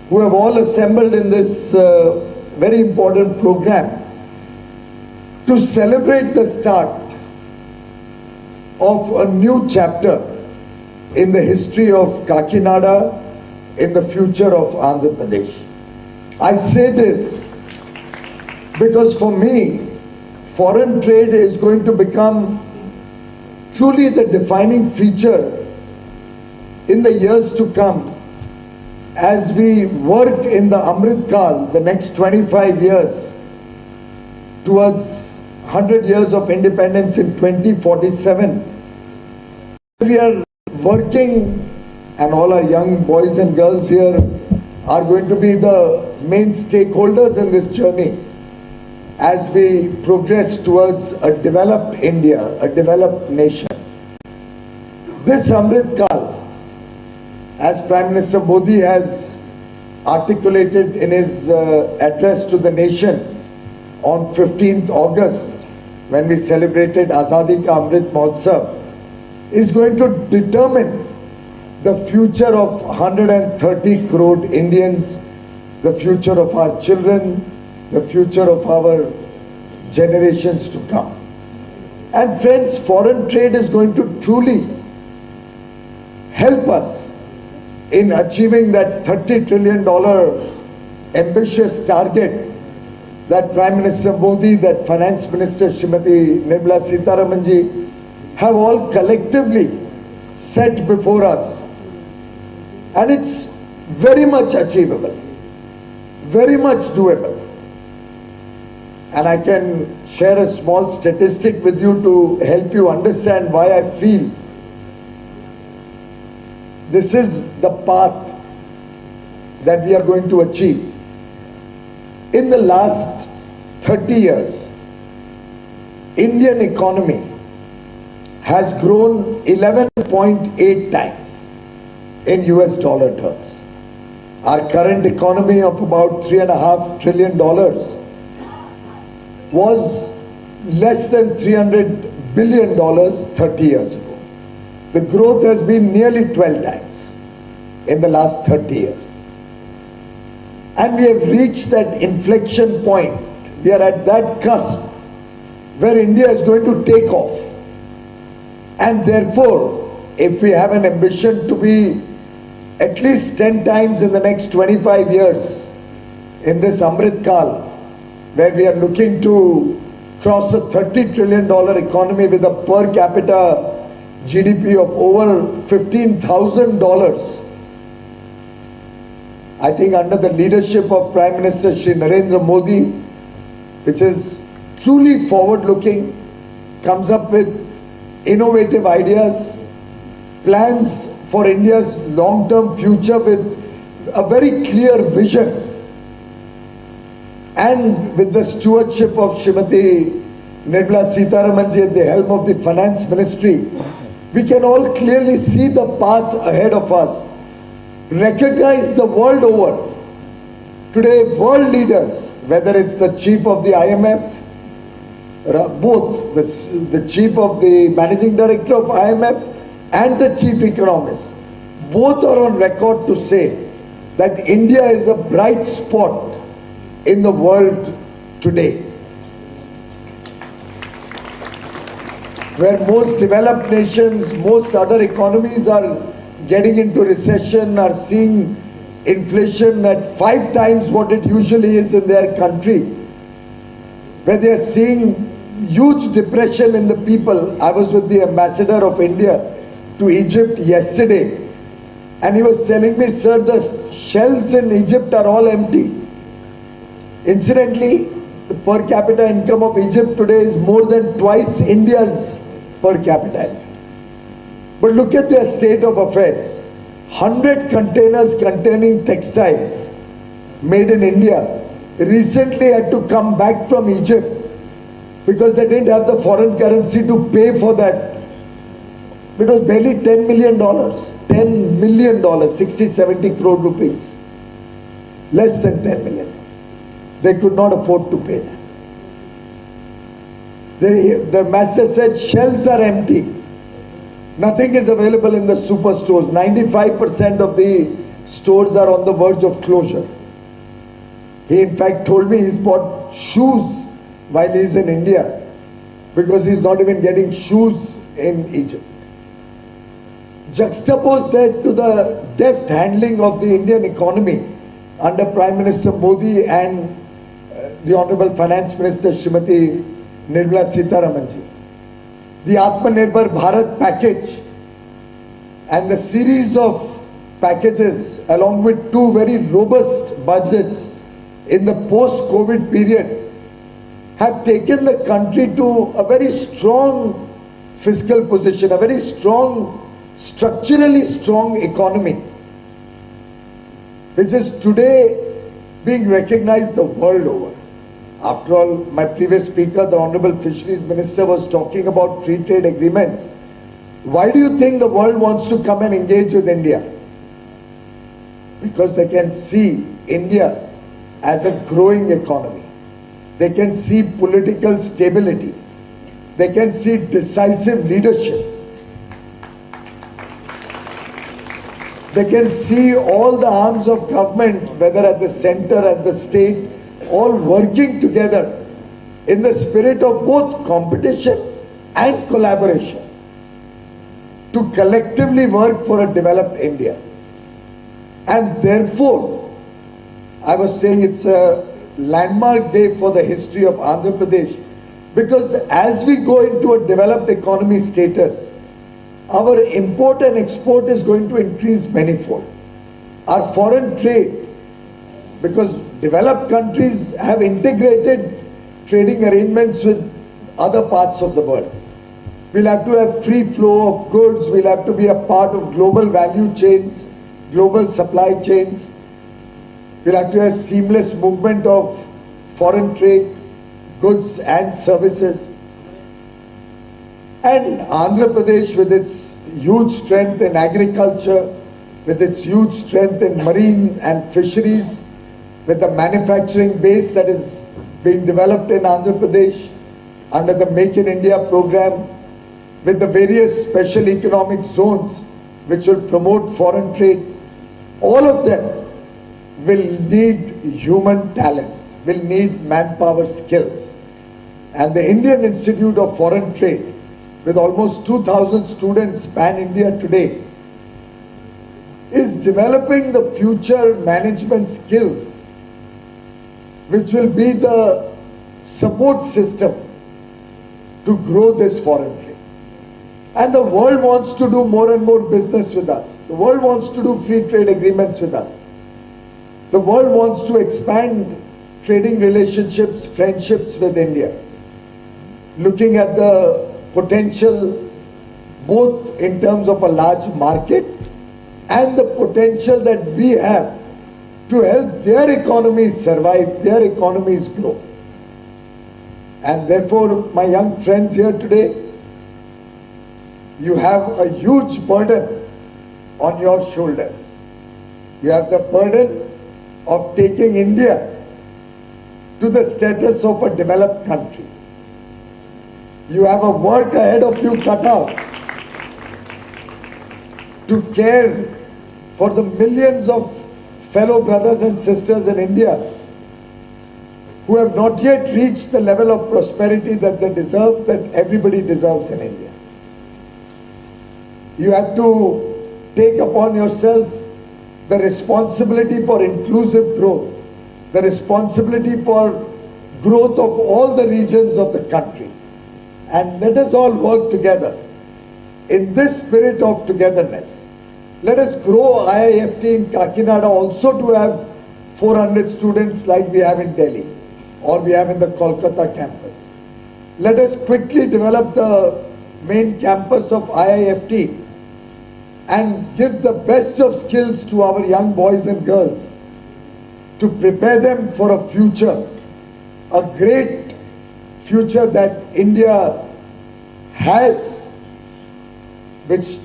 Speaker 6: who have all assembled in this very important program to celebrate the start of a new chapter in the history of Kakinada, in the future of Andhra Pradesh. I say this because for me, foreign trade is going to become truly the defining feature in the years to come as we work in the Amrit Kal, the next 25 years, towards 100 years of independence in 2047. We are working, and all our young boys and girls here are going to be the main stakeholders in this journey as we progress towards a developed India, a developed nation. This Amrit Kal, as Prime Minister Modi has articulated in his address to the nation on 15th August, when we celebrated Azadi Ka Amrit Mahotsav, is going to determine the future of 130 crore Indians, the future of our children, the future of our generations to come. And friends, foreign trade is going to truly help us in achieving that $30 trillion ambitious target that Prime Minister Modi, that Finance Minister Srimati Nirmala Sitharamanji have all collectively set before us. And it's very much achievable, very much doable. And I can share a small statistic with you to help you understand why I feel this is the path that we are going to achieve. In the last 30 years, Indian economy has grown 11.8 times in US dollar terms. Our current economy of about $3.5 trillion was less than $300 billion 30 years ago. The growth has been nearly 12 times in the last 30 years. And we have reached that inflection point. We are at that cusp where India is going to take off. And therefore, if we have an ambition to be at least 10 times in the next 25 years in this Amrit Kal, where we are looking to cross a $30 trillion economy with a per capita GDP of over $15,000, I think under the leadership of Prime Minister Shri Narendra Modi, which is truly forward-looking, comes up with innovative ideas, plans for India's long-term future with a very clear vision, and with the stewardship of Srimati Nirmala Sitharamanji at the helm of the Finance Ministry, we can all clearly see the path ahead of us. Recognize the world over. Today, world leaders, whether it's the chief of the IMF, both the chief of the managing director of IMF and the chief economist, both are on record to say that India is a bright spot in the world today. Where most developed nations, most other economies are getting into recession, are seeing inflation at 5 times what it usually is in their country, where they are seeing huge depression in the people. I was with the ambassador of India to Egypt yesterday, and he was telling me, sir, the shelves in Egypt are all empty. Incidentally, the per capita income of Egypt today is more than twice India's per capita income. But look at their state of affairs. 100 containers containing textiles made in India recently had to come back from Egypt because they didn't have the foreign currency to pay for that. It was barely $10 million. $10 million, 60-70 crore rupees. Less than 10 million. They could not afford to pay that. The master said shelves are empty. Nothing is available in the superstores. 95% of the stores are on the verge of closure. He in fact told me he's bought shoes while he's in India because he's not even getting shoes in Egypt. Juxtapose that to the deft handling of the Indian economy under Prime Minister Modi and the Honorable Finance Minister Srimati Nirmala Sitharamanji. The Atmanirbhar Bharat package and the series of packages along with 2 very robust budgets in the post-COVID period have taken the country to a very strong fiscal position, a very strong, structurally strong economy, which is today being recognized the world over. After all, my previous speaker, the Honorable Fisheries Minister, was talking about free trade agreements. Why do you think the world wants to come and engage with India? Because they can see India as a growing economy. They can see political stability. They can see decisive leadership. They can see all the arms of government, whether at the center, at the state, all working together in the spirit of both competition and collaboration to collectively work for a developed India. And therefore, I was saying it's a landmark day for the history of Andhra Pradesh, because as we go into a developed economy status, our import and export is going to increase manifold. Our foreign trade, because developed countries have integrated trading arrangements with other parts of the world. We'll have to have free flow of goods, we'll have to be a part of global value chains, global supply chains. We'll have to have seamless movement of foreign trade, goods and services. And Andhra Pradesh, with its huge strength in agriculture, with its huge strength in marine and fisheries, with the manufacturing base that is being developed in Andhra Pradesh under the Make in India program, with the various special economic zones which will promote foreign trade, all of them will need human talent, will need manpower skills. And the Indian Institute of Foreign Trade, with almost 2,000 students pan-India today, is developing the future management skills which will be the support system to grow this foreign trade. And the world wants to do more and more business with us. The world wants to do free trade agreements with us. The world wants to expand trading relationships, friendships with India. Looking at the potential both in terms of a large market and the potential that we have to help their economies survive, their economies grow. And therefore, my young friends here today, you have a huge burden on your shoulders. You have the burden of taking India to the status of a developed country. You have a work ahead of you cut out to care for the millions of fellow brothers and sisters in India who have not yet reached the level of prosperity that they deserve, that everybody deserves in India. You have to take upon yourself the responsibility for inclusive growth, the responsibility for growth of all the regions of the country. And let us all work together in this spirit of togetherness. Let us grow IIFT in Kakinada also to have 400 students like we have in Delhi or we have in the Kolkata campus. Let us quickly develop the main campus of IIFT and give the best of skills to our young boys and girls to prepare them for a future, a great future that India has, which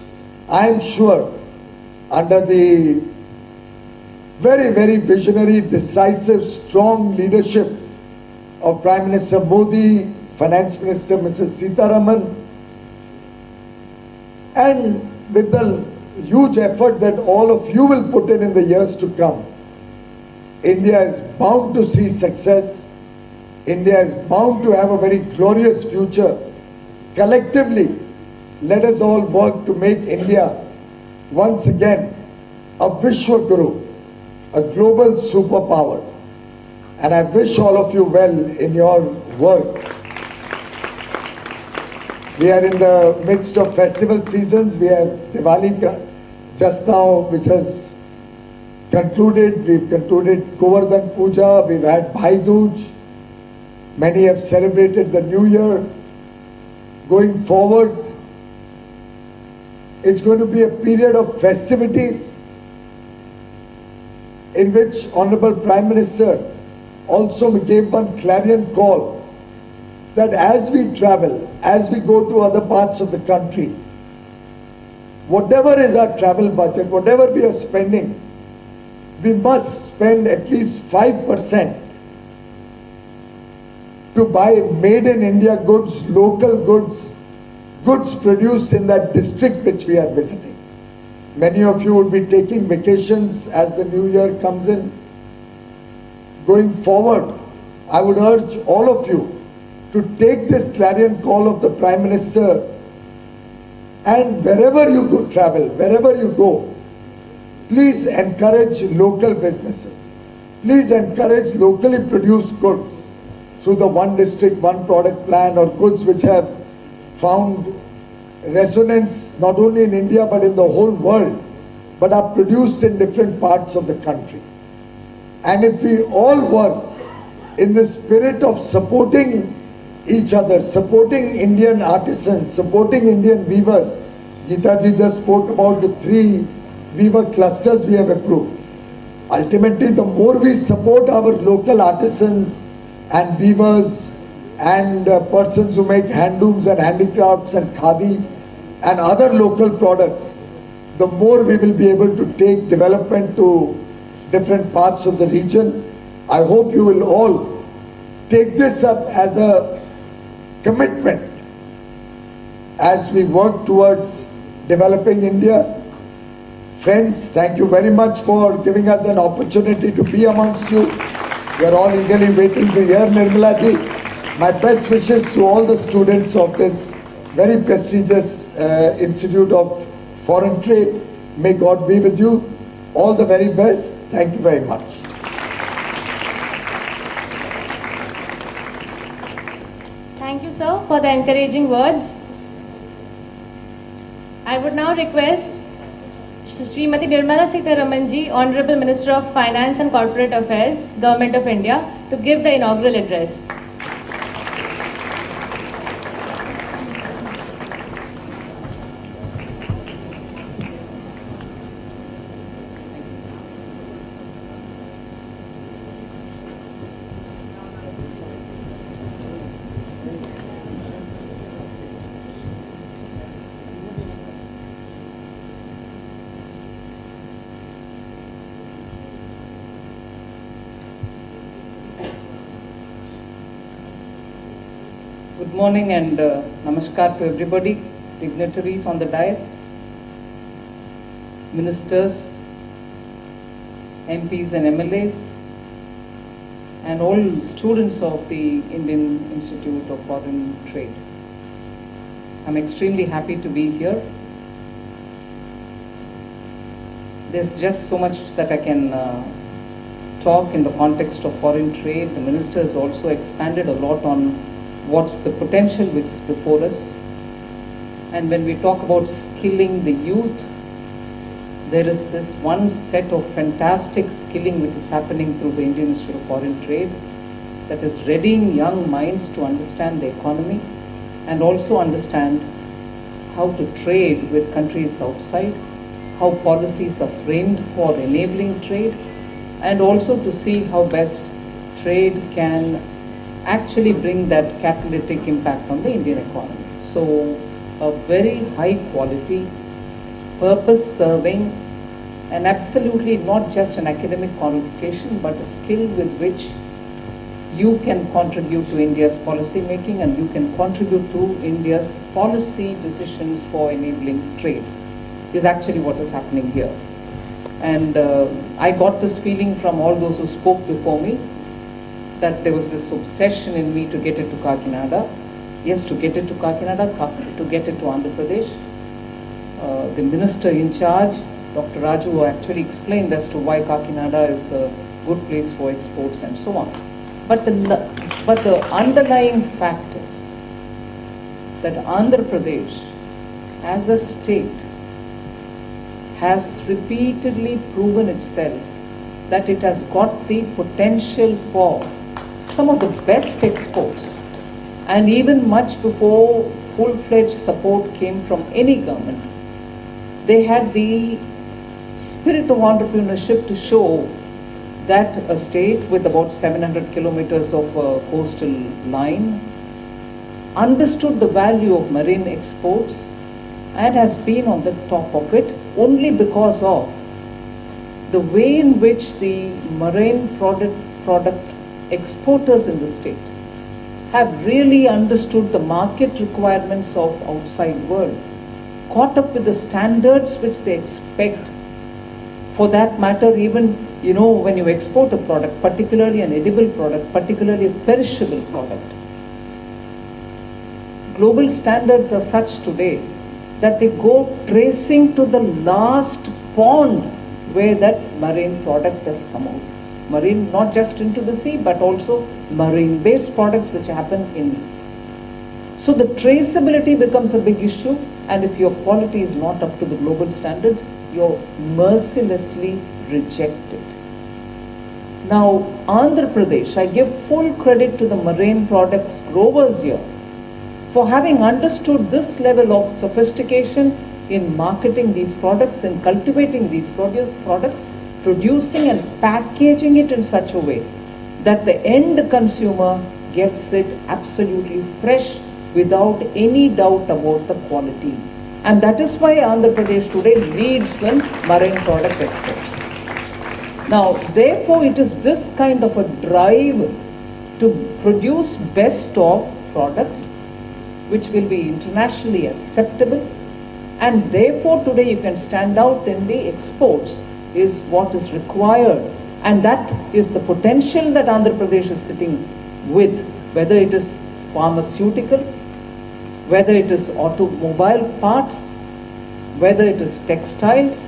Speaker 6: I am sure under the very, very visionary, decisive, strong leadership of Prime Minister Modi, Finance Minister Mrs. Sitaraman, and with the huge effort that all of you will put in the years to come, India is bound to see success. India is bound to have a very glorious future. Collectively, let us all work to make India once again a Vishwa Guru, a global superpower. And I wish all of you well in your work. We are in the midst of festival seasons. We have Diwali just now, which has concluded. We've concluded Govardhan Puja. We've had Bhai Dooj. Many have celebrated the New Year. Going forward, it's going to be a period of festivities in which Honorable Prime Minister also gave one clarion call that as we travel, as we go to other parts of the country, whatever is our travel budget, whatever we are spending, we must spend at least 5% to buy made in India goods, local goods, goods produced in that district which we are visiting. Many of you would be taking vacations as the new year comes in. Going forward, I would urge all of you to take this clarion call of the Prime Minister, and wherever you go travel, wherever you go, please encourage local businesses. please encourage locally produced goods through the one district, one product plan, or goods which have found resonance not only in India but in the whole world, but are produced in different parts of the country. And if we all work in the spirit of supporting each other, supporting Indian artisans, supporting Indian weavers, Geeta ji just spoke about the 3 weaver clusters we have approved. Ultimately, the more we support our local artisans and weavers and persons who make handlooms and handicrafts and khadi and other local products, the more we will be able to take development to different parts of the region. I hope you will all take this up as a commitment as we work towards developing India. Friends, thank you very much for giving us an opportunity to be amongst you. We are all eagerly waiting to hear Nirmala ji. My best wishes to all the students of this very prestigious Institute of Foreign Trade. May God be with you. All the very best. Thank you very much.
Speaker 1: Thank you, sir, for the encouraging words. I would now request Srimati Nirmala Sitharamanji, Honorable Minister of Finance and Corporate Affairs, Government of India, to give the inaugural address.
Speaker 7: Good morning and namaskar to everybody, dignitaries on the dais, ministers, MPs and MLAs, and all students of the Indian Institute of Foreign Trade. I'm extremely happy to be here. There's just so much that I can talk in the context of foreign trade. The minister has also expanded a lot on what's the potential which is before us. And when we talk about skilling the youth, there is this one set of fantastic skilling which is happening through the Indian Institute of Foreign Trade, that is readying young minds to understand the economy and also understand how to trade with countries outside, how policies are framed for enabling trade, and also to see how best trade can actually bring that catalytic impact on the Indian economy. So a very high quality, purpose-serving, and absolutely not just an academic qualification, but a skill with which you can contribute to India's policy making and you can contribute to India's policy decisions for enabling trade is actually what is happening here. And I got this feeling from all those who spoke before me, that there was this obsession in me to get it to Kakinada. Yes, to get it to Kakinada, to get it to Andhra Pradesh. The minister in charge, Dr. Raju, actually explained as to why Kakinada is a good place for exports and so on. But the underlying fact is that Andhra Pradesh as a state has repeatedly proven itself that it has got the potential for some of the best exports, and even much before full-fledged support came from any government, they had the spirit of entrepreneurship to show that a state with about 700 kilometers of coastal line understood the value of marine exports and has been on the top of it only because of the way in which the marine product exporters in the state have really understood the market requirements of outside world, caught up with the standards which they expect. For that matter, even, when you export a product, particularly an edible product, particularly a perishable product, global standards are such today that they go tracing to the last pond where that marine product has come out. marine, not just into the sea, but also marine-based products which happen in. So the traceability becomes a big issue, and if your quality is not up to the global standards, you're mercilessly rejected. Now, Andhra Pradesh, I give full credit to the marine products growers here for having understood this level of sophistication in marketing these products, in cultivating these products, producing and packaging it in such a way that the end consumer gets it absolutely fresh without any doubt about the quality. And that is why Andhra Pradesh today leads in marine product exports. Now, therefore, it is this kind of a drive to produce best of products which will be internationally acceptable, and therefore today you can stand out in the exports is what is required, and that is the potential that Andhra Pradesh is sitting with, whether it is pharmaceutical, whether it is automobile parts, whether it is textiles,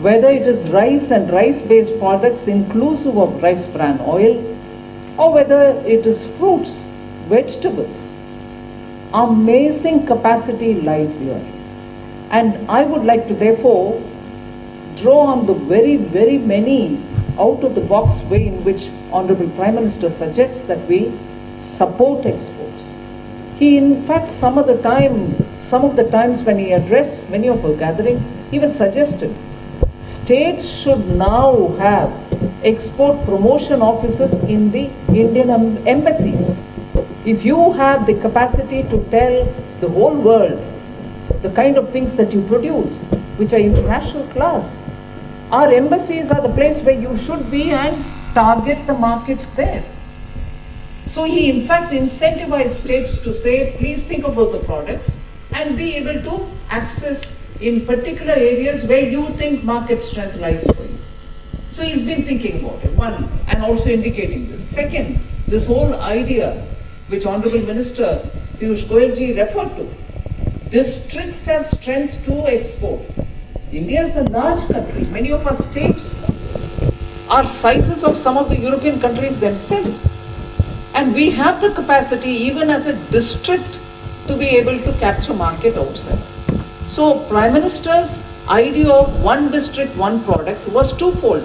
Speaker 7: whether it is rice and rice-based products inclusive of rice bran oil, or whether it is fruits, vegetables. Amazing capacity lies here. And I would like to therefore draw on the very, very many out-of-the-box way in which Honorable Prime Minister suggests that we support exports. He in fact some of the times when he addressed many of our gathering, even suggested states should now have export promotion offices in the Indian embassies. If you have the capacity to tell the whole world the kind of things that you produce, which are international class, our embassies are the place where you should be and target the markets there. So he in fact incentivized states to say, please think about the products and be able to access in particular areas where you think market strength lies for you. So he's been thinking about it, one, and also indicating this. Second, this whole idea which Honorable Minister Piyush Goyal ji referred to, districts have strength to export. India is a large country. Many of our states are sizes of some of the European countries themselves. And we have the capacity, even as a district, to be able to capture market outside. So Prime Minister's idea of one district, one product was twofold.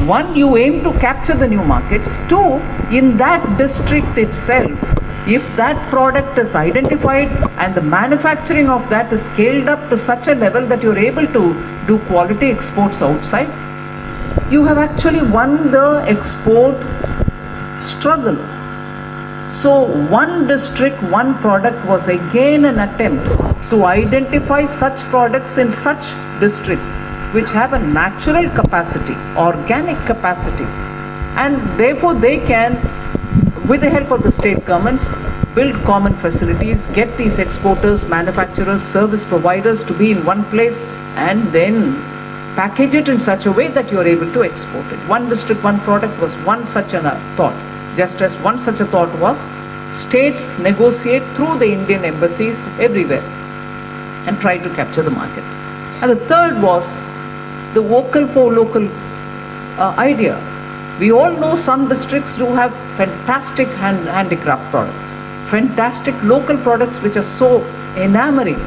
Speaker 7: One, you aim to capture the new markets. Two, in that district itself, if that product is identified and the manufacturing of that is scaled up to such a level that you're able to do quality exports outside, you have actually won the export struggle. So one district, one product was again an attempt to identify such products in such districts which have a natural capacity, organic capacity, and therefore they can, with the help of the state governments, build common facilities, get these exporters, manufacturers, service providers to be in one place, and then package it in such a way that you are able to export it. One district, one product was one such a thought. Just as one such a thought was, states negotiate through the Indian embassies everywhere and try to capture the market. And the third was the vocal for local idea. We all know some districts do have fantastic handicraft products, fantastic local products which are so enamoring.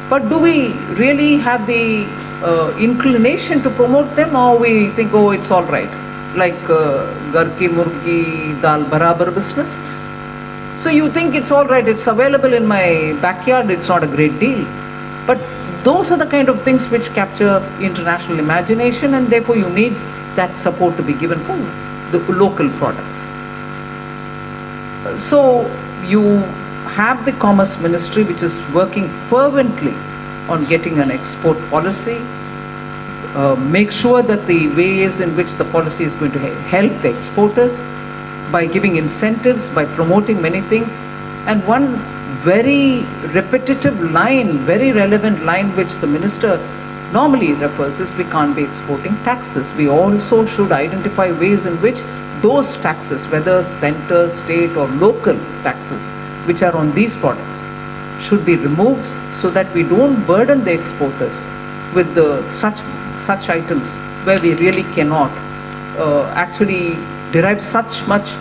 Speaker 7: But do we really have the inclination to promote them, or we think, oh, it's all right, like gar ki murgi dal barabar business? So you think it's all right, it's available in my backyard, it's not a great deal. But those are the kind of things which capture international imagination, and therefore you need that support to be given for the local products. So you have the Commerce Ministry which is working fervently on getting an export policy, make sure that the ways in which the policy is going to help the exporters by giving incentives, by promoting many things. And one very repetitive line, very relevant line which the minister normally refers is, we can't be exporting taxes. We also should identify ways in which those taxes, whether center, state or local taxes which are on these products, should be removed so that we don't burden the exporters with such items where we really cannot actually derive such much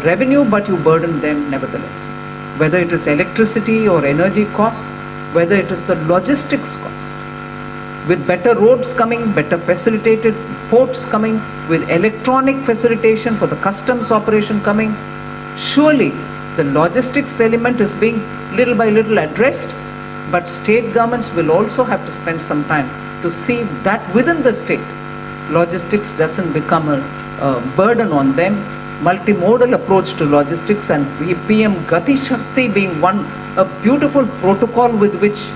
Speaker 7: revenue, but you burden them nevertheless. Whether it is electricity or energy costs, whether it is the logistics cost. With better roads coming, better facilitated ports coming, with electronic facilitation for the customs operation coming, surely the logistics element is being little by little addressed, but state governments will also have to spend some time to see that within the state, logistics doesn't become a burden on them. Multimodal approach to logistics and PM Gati Shakti being one, a beautiful protocol with which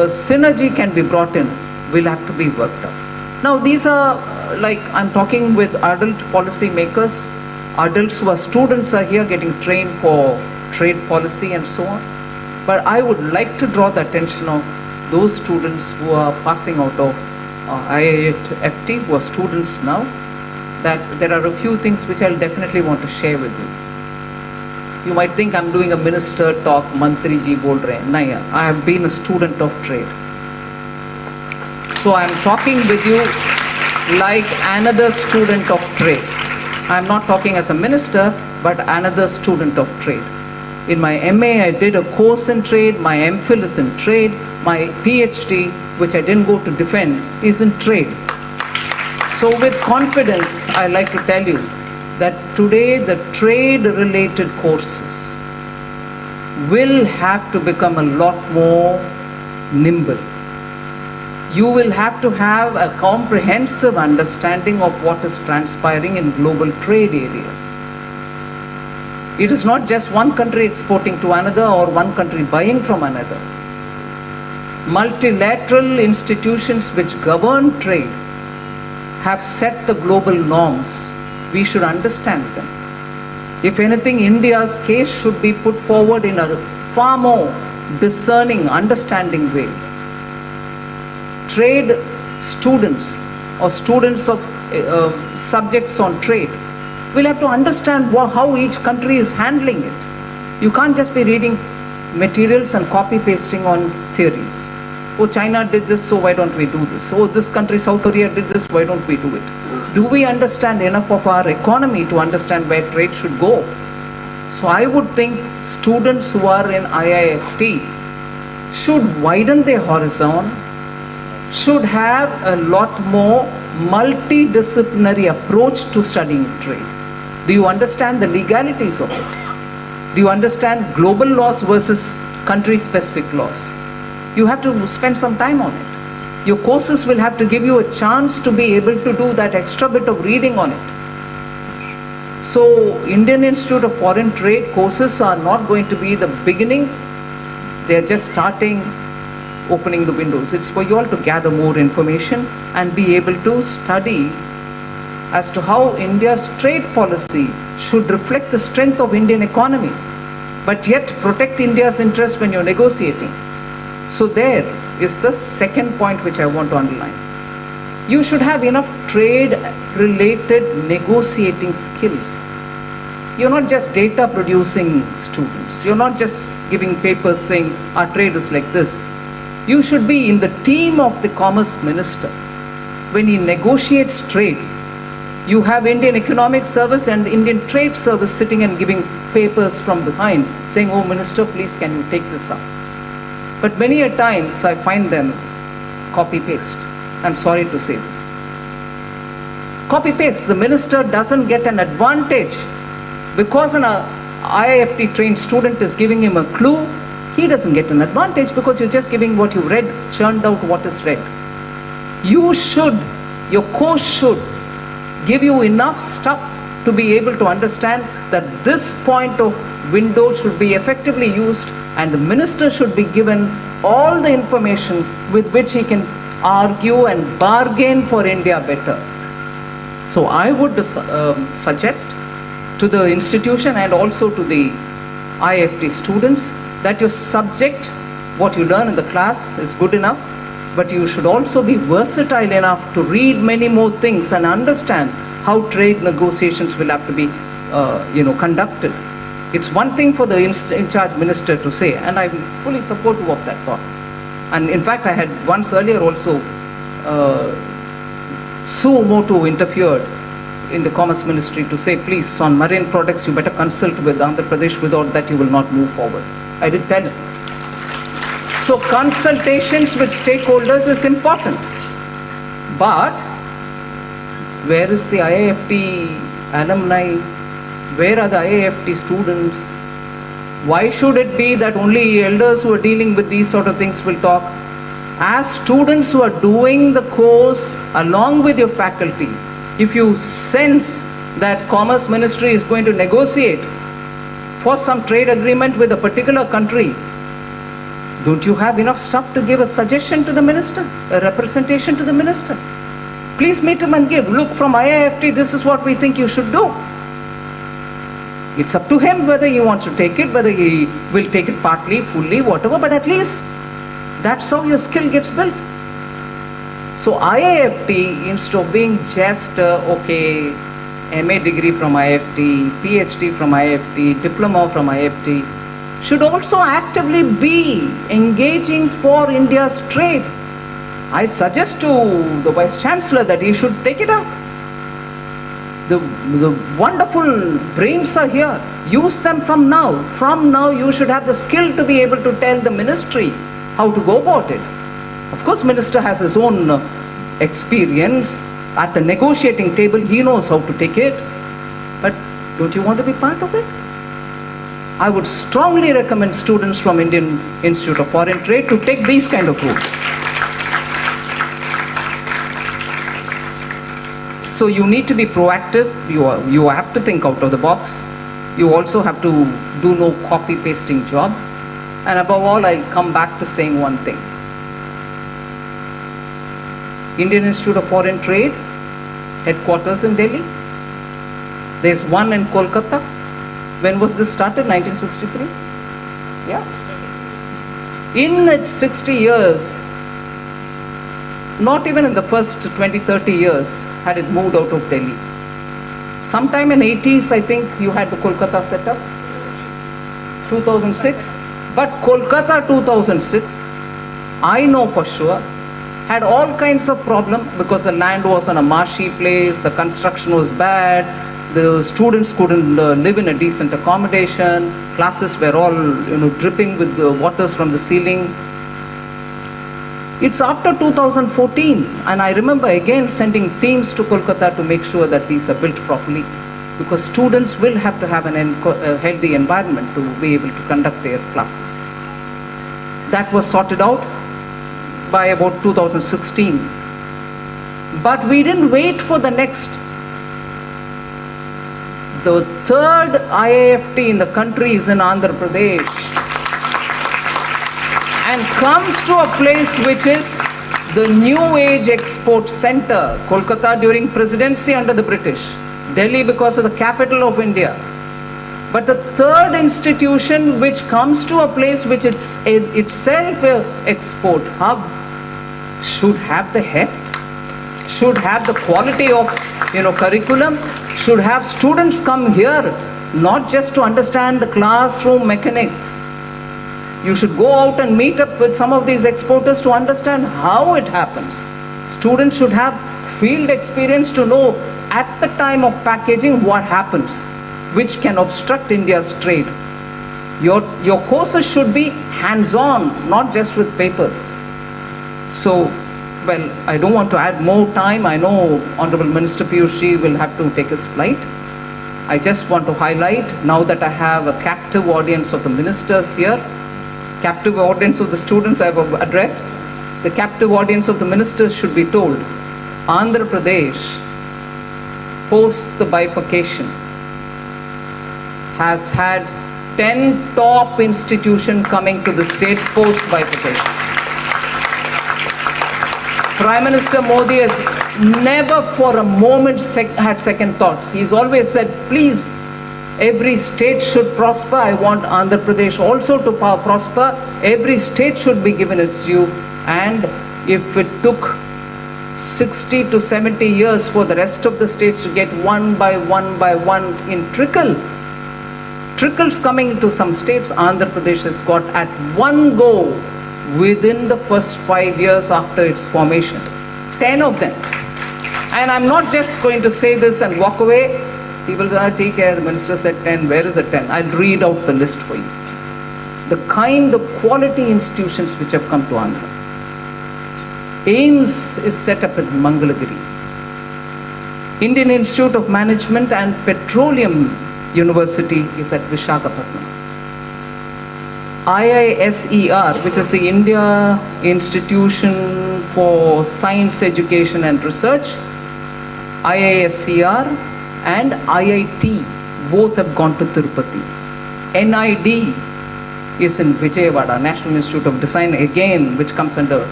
Speaker 7: synergy can be brought in, will have to be worked out. Now these are like, I'm talking with adult policy makers, adults who are students are here getting trained for trade policy and so on. But I would like to draw the attention of those students who are passing out of IIFT, who are students now, that there are a few things which I'll definitely want to share with you. You might think I'm doing a minister talk, Mantri ji bol rahe hain. Nahi, I have been a student of trade. So I'm talking with you like another student of trade. I'm not talking as a minister, but another student of trade. In my MA, I did a course in trade, my MPhil is in trade, my PhD, which I didn't go to defend, is in trade. So with confidence, I like to tell you that today the trade-related courses will have to become a lot more nimble. You will have to have a comprehensive understanding of what is transpiring in global trade areas. It is not just one country exporting to another or one country buying from another. Multilateral institutions which govern trade have set the global norms. We should understand them. If anything, India's case should be put forward in a far more discerning, understanding way. Trade students or students of subjects on trade will have to understand how each country is handling it. You can't just be reading materials and copy pasting on theories. Oh, China did this, so why don't we do this? Oh, this country, South Korea, did this, why don't we do it? Do we understand enough of our economy to understand where trade should go? So I would think students who are in IIFT should widen their horizon, should have a lot more multidisciplinary approach to studying trade. Do you understand the legalities of it? Do you understand global laws versus country-specific laws? You have to spend some time on it. Your courses will have to give you a chance to be able to do that extra bit of reading on it. So Indian Institute of Foreign Trade courses are not going to be the beginning. They're just starting opening the windows. It's for you all to gather more information and be able to study as to how India's trade policy should reflect the strength of Indian economy, but yet protect India's interest when you're negotiating. So there is the second point which I want to underline. You should have enough trade-related negotiating skills. You're not just data producing students. You're not just giving papers saying our trade is like this. You should be in the team of the Commerce Minister. When he negotiates trade, you have Indian Economic Service and Indian Trade Service sitting and giving papers from behind saying, oh Minister, please can you take this up? But many a times I find them copy-paste. I'm sorry to say this. Copy-paste. The minister doesn't get an advantage because an IIFT trained student is giving him a clue. He doesn't get an advantage because you're just giving what you read, churned out what is read. You should, your course should give you enough stuff to be able to understand that this point of window should be effectively used and the minister should be given all the information with which he can argue and bargain for India better. So I would suggest to the institution and also to the IIFT students that your subject, what you learn in the class is good enough, but you should also be versatile enough to read many more things and understand how trade negotiations will have to be conducted. It's one thing for the in-charge minister to say, and I'm fully supportive of that thought. And in fact, I had once earlier also Sumoto interfered in the Commerce Ministry to say, please, on marine products, you better consult with Andhra Pradesh, without that you will not move forward. I did tell him. So consultations with stakeholders is important. But where is the IIFT alumni? Where are the IIFT students? Why should it be that only elders who are dealing with these sort of things will talk? As students who are doing the course along with your faculty, if you sense that Commerce Ministry is going to negotiate for some trade agreement with a particular country, don't you have enough stuff to give a suggestion to the minister, a representation to the minister? Please meet him and give, look, from IIFT, this is what we think you should do. It's up to him whether he wants to take it, whether he will take it partly, fully, whatever, but at least that's how your skill gets built. So IIFT, instead of being just, okay, MA degree from IIFT, PhD from IIFT, diploma from IIFT, should also actively be engaging for India's trade. I suggest to the Vice Chancellor that he should take it up. The wonderful brains are here. Use them from now. From now you should have the skill to be able to tell the ministry how to go about it. Of course, minister has his own experience. At the negotiating table, he knows how to take it. But don't you want to be part of it? I would strongly recommend students from Indian Institute of Foreign Trade to take these kind of routes. So you need to be proactive. You have to think out of the box. You also have to do no copy pasting job. And above all, I'll come back to saying one thing. Indian Institute of Foreign Trade, headquarters in Delhi. There's one in Kolkata. When was this started? 1963? Yeah. In its 60 years, not even in the first 20-30 years had it moved out of Delhi. Sometime in 80s, I think you had the Kolkata set up. 2006. But Kolkata 2006, I know for sure, had all kinds of problem because the land was on a marshy place, the construction was bad, the students couldn't live in a decent accommodation, classes were all dripping with the waters from the ceiling. It's after 2014, and I remember again sending teams to Kolkata to make sure that these are built properly, because students will have to have a healthy environment to be able to conduct their classes. That was sorted out by about 2016. But we didn't wait for the next. The third IIFT in the country is in Andhra Pradesh, and comes to a place which is the New Age Export Center. Kolkata during presidency under the British, Delhi because of the capital of India. But the third institution which comes to a place which is itself an export hub should have the heft, should have the quality of curriculum, should have students come here not just to understand the classroom mechanics. You should go out and meet up with some of these exporters to understand how it happens. Students should have field experience to know at the time of packaging what happens, which can obstruct India's trade. Your courses should be hands-on, not just with papers. So, well, I don't want to add more time. I know Honorable Minister Piyush will have to take his flight. I just want to highlight, now that I have a captive audience of the ministers here, captive audience of the students I have addressed, the captive audience of the ministers should be told, Andhra Pradesh, post the bifurcation, has had 10 top institutions coming to the state post bifurcation. Prime Minister Modi has never for a moment had second thoughts. He's always said, please, every state should prosper. I want Andhra Pradesh also to prosper. Every state should be given its due. And if it took 60 to 70 years for the rest of the states to get one by one in trickles coming to some states, Andhra Pradesh has got at one go within the first 5 years after its formation, 10 of them. And I'm not just going to say this and walk away. People say, take care, the minister said 10, where is the 10? I'll read out the list for you. The kind of quality institutions which have come to Andhra. AIMS is set up at Mangalagiri. Indian Institute of Management and Petroleum University is at Visakhapatnam. IISER, which is the India Institution for Science Education and Research, IISCR and IIT, both have gone to Tirupati. NID is in Vijayawada, National Institute of Design, again, which comes under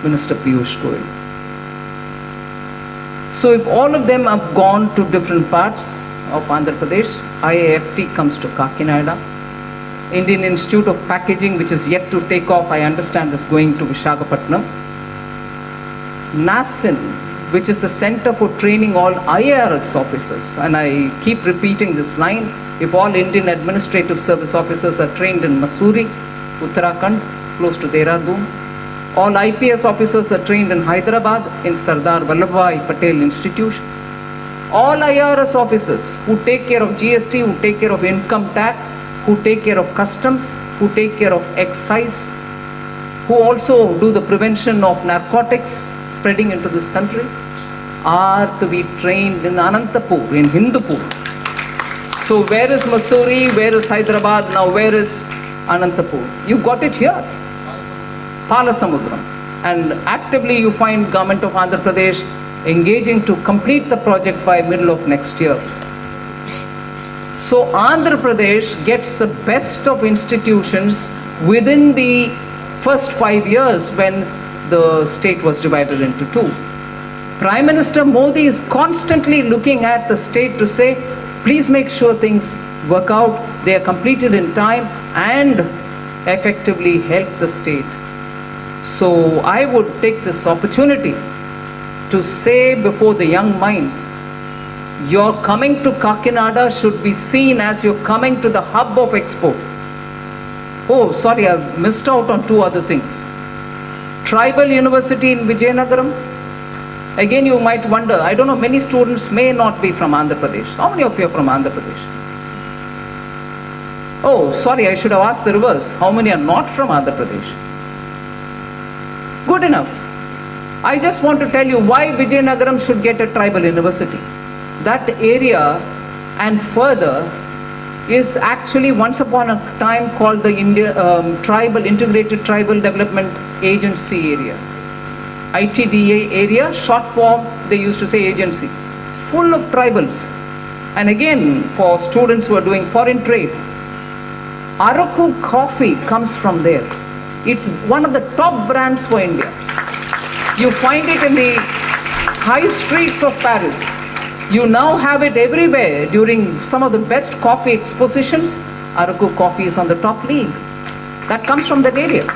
Speaker 7: Minister Piyush Goyal. So if all of them have gone to different parts of Andhra Pradesh, IIFT comes to Kakinada. Indian Institute of Packaging, which is yet to take off, I understand, is going to Visakhapatnam. NASIN, which is the Center for Training all IARS officers, and I keep repeating this line, if all Indian Administrative Service officers are trained in Mussoorie, Uttarakhand, close to Dehradun, all IPS officers are trained in Hyderabad, in Sardar Vallabhbhai Patel Institution, all IRS officers who take care of GST, who take care of income tax, who take care of customs, who take care of excise, who also do the prevention of narcotics spreading into this country, are to be trained in Anantapur, in Hindupur. So where is Mussoorie, where is Hyderabad, now where is Anantapur? You got it here, Palasamudram. And actively you find government of Andhra Pradesh engaging to complete the project by middle of next year. So Andhra Pradesh gets the best of institutions within the first 5 years when the state was divided into two. Prime Minister Modi is constantly looking at the state to say, please make sure things work out, they are completed in time and effectively help the state. So I would take this opportunity to say before the young minds, your coming to Kakinada should be seen as you're coming to the hub of export. Oh, sorry, I've missed out on two other things. Tribal University in Vijayanagaram. Again, you might wonder, I don't know, many students may not be from Andhra Pradesh. How many of you are from Andhra Pradesh? Oh, sorry, I should have asked the reverse. How many are not from Andhra Pradesh? Good enough. I just want to tell you why Vijayanagaram should get a tribal university. That area and further is actually once upon a time called the Integrated Tribal Development Agency area. ITDA area, short form, they used to say agency. Full of tribals. And again, for students who are doing foreign trade, Araku coffee comes from there. It's one of the top brands for India. You find it in the high streets of Paris. You now have it everywhere. During some of the best coffee expositions, Araku coffee is on the top league. That comes from that area.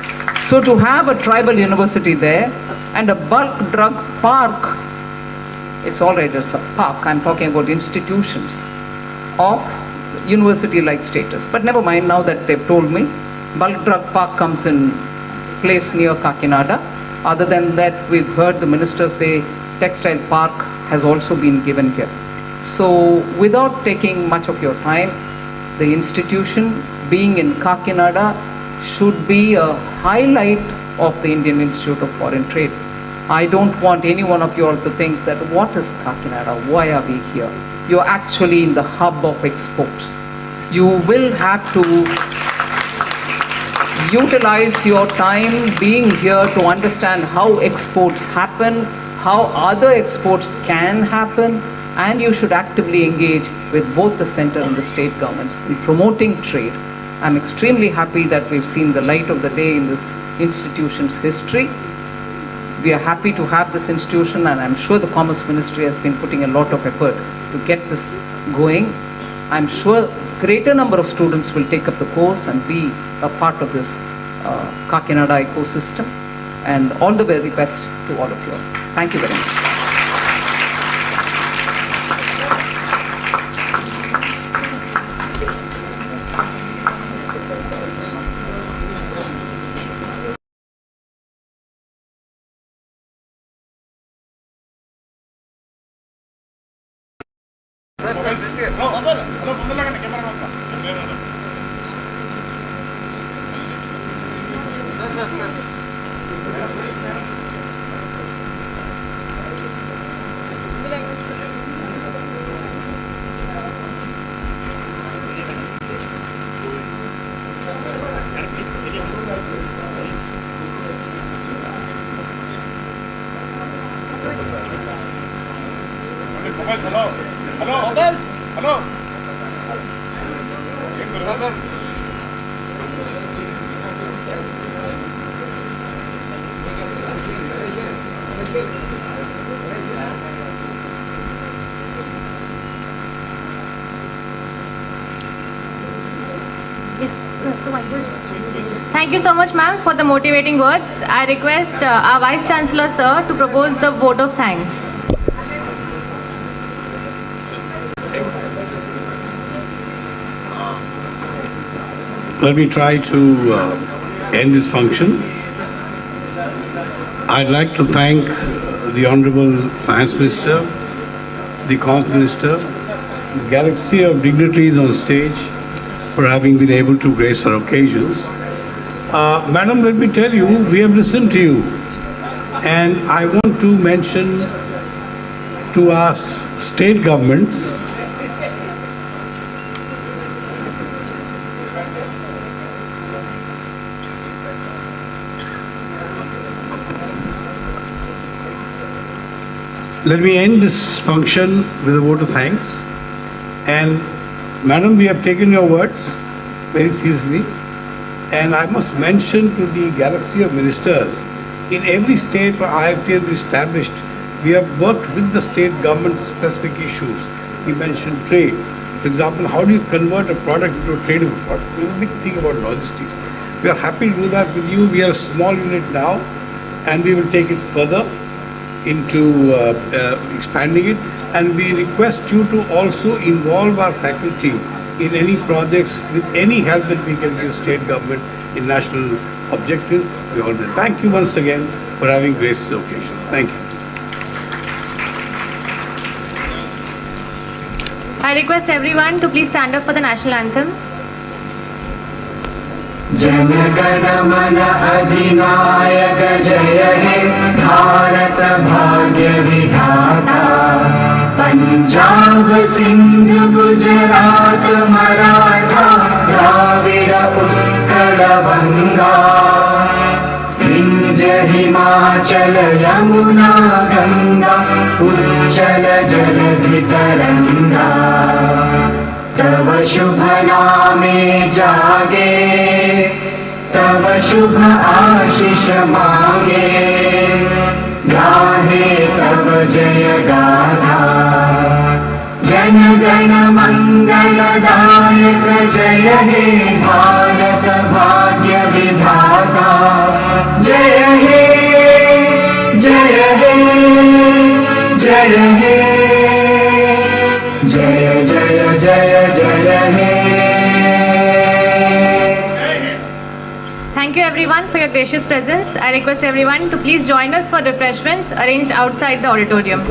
Speaker 7: So to have a tribal university there and a bulk drug park, it's already a park. I'm talking about institutions of university-like status. But never mind, now that they've told me, bulk drug park comes in place near Kakinada. Other than that, we've heard the minister say textile park has also been given here. So without taking much of your time, the institution being in Kakinada should be a highlight of the Indian Institute of Foreign Trade. I don't want any one of you all to think that what is Kakinada, why are we here? You're actually in the hub of exports. You will have to utilize your time being here to understand how exports happen, how other exports can happen, and you should actively engage with both the center and the state governments in promoting trade. I'm extremely happy that we've seen the light of the day in this institution's history. We are happy to have this institution, and I'm sure the Commerce Ministry has been putting a lot of effort to get this going. I'm sure greater number of students will take up the course and be a part of this Kakinada ecosystem. And all the very best to all of you. Thank you very much.
Speaker 1: Thank you so much, ma'am, for the motivating words. I request our Vice Chancellor, sir, to propose the vote of thanks.
Speaker 8: Let me try to end this function. I'd like to thank the Honorable Finance Minister, the Commerce Minister, the galaxy of dignitaries on stage for having been able to grace our occasions. Madam, let me tell you, we have listened to you, and I want to mention to our state governments let me end this function with a vote of thanks. And Madam, we have taken your words very seriously. And I must mention to the galaxy of ministers, in every state where IFT has been established, we have worked with the state government specific issues. We mentioned trade. For example, how do you convert a product into a tradable product? It's a big thing about logistics. We are happy to do that with you. We are a small unit now, and we will take it further into expanding it, and we request you to also involve our faculty in any projects with any help that we can give state government in national objectives. We all thank you once again for having graced the occasion. Thank you.
Speaker 1: I request everyone to please stand up for the national anthem.
Speaker 9: जनगण मन अधिनायक जय हे भारत भाग्य विधाता पंजाब सिंध गुजरात मराठा द्राविड़ उत्कल बंगा विंध्य हिमाचल यमुना गंगा उच्चल जलधि तरंगा तव शुभ नामे जागे तव शुभ आशीष मांगे गाहे तव जय गाथा जनगण मंगलदायक जय हे भारत भाग्य विधाता जय हे जय हे जय हे जय जय जय जय हे.
Speaker 1: Thank you everyone for your gracious presence. I request everyone to please join us for refreshments arranged outside the auditorium.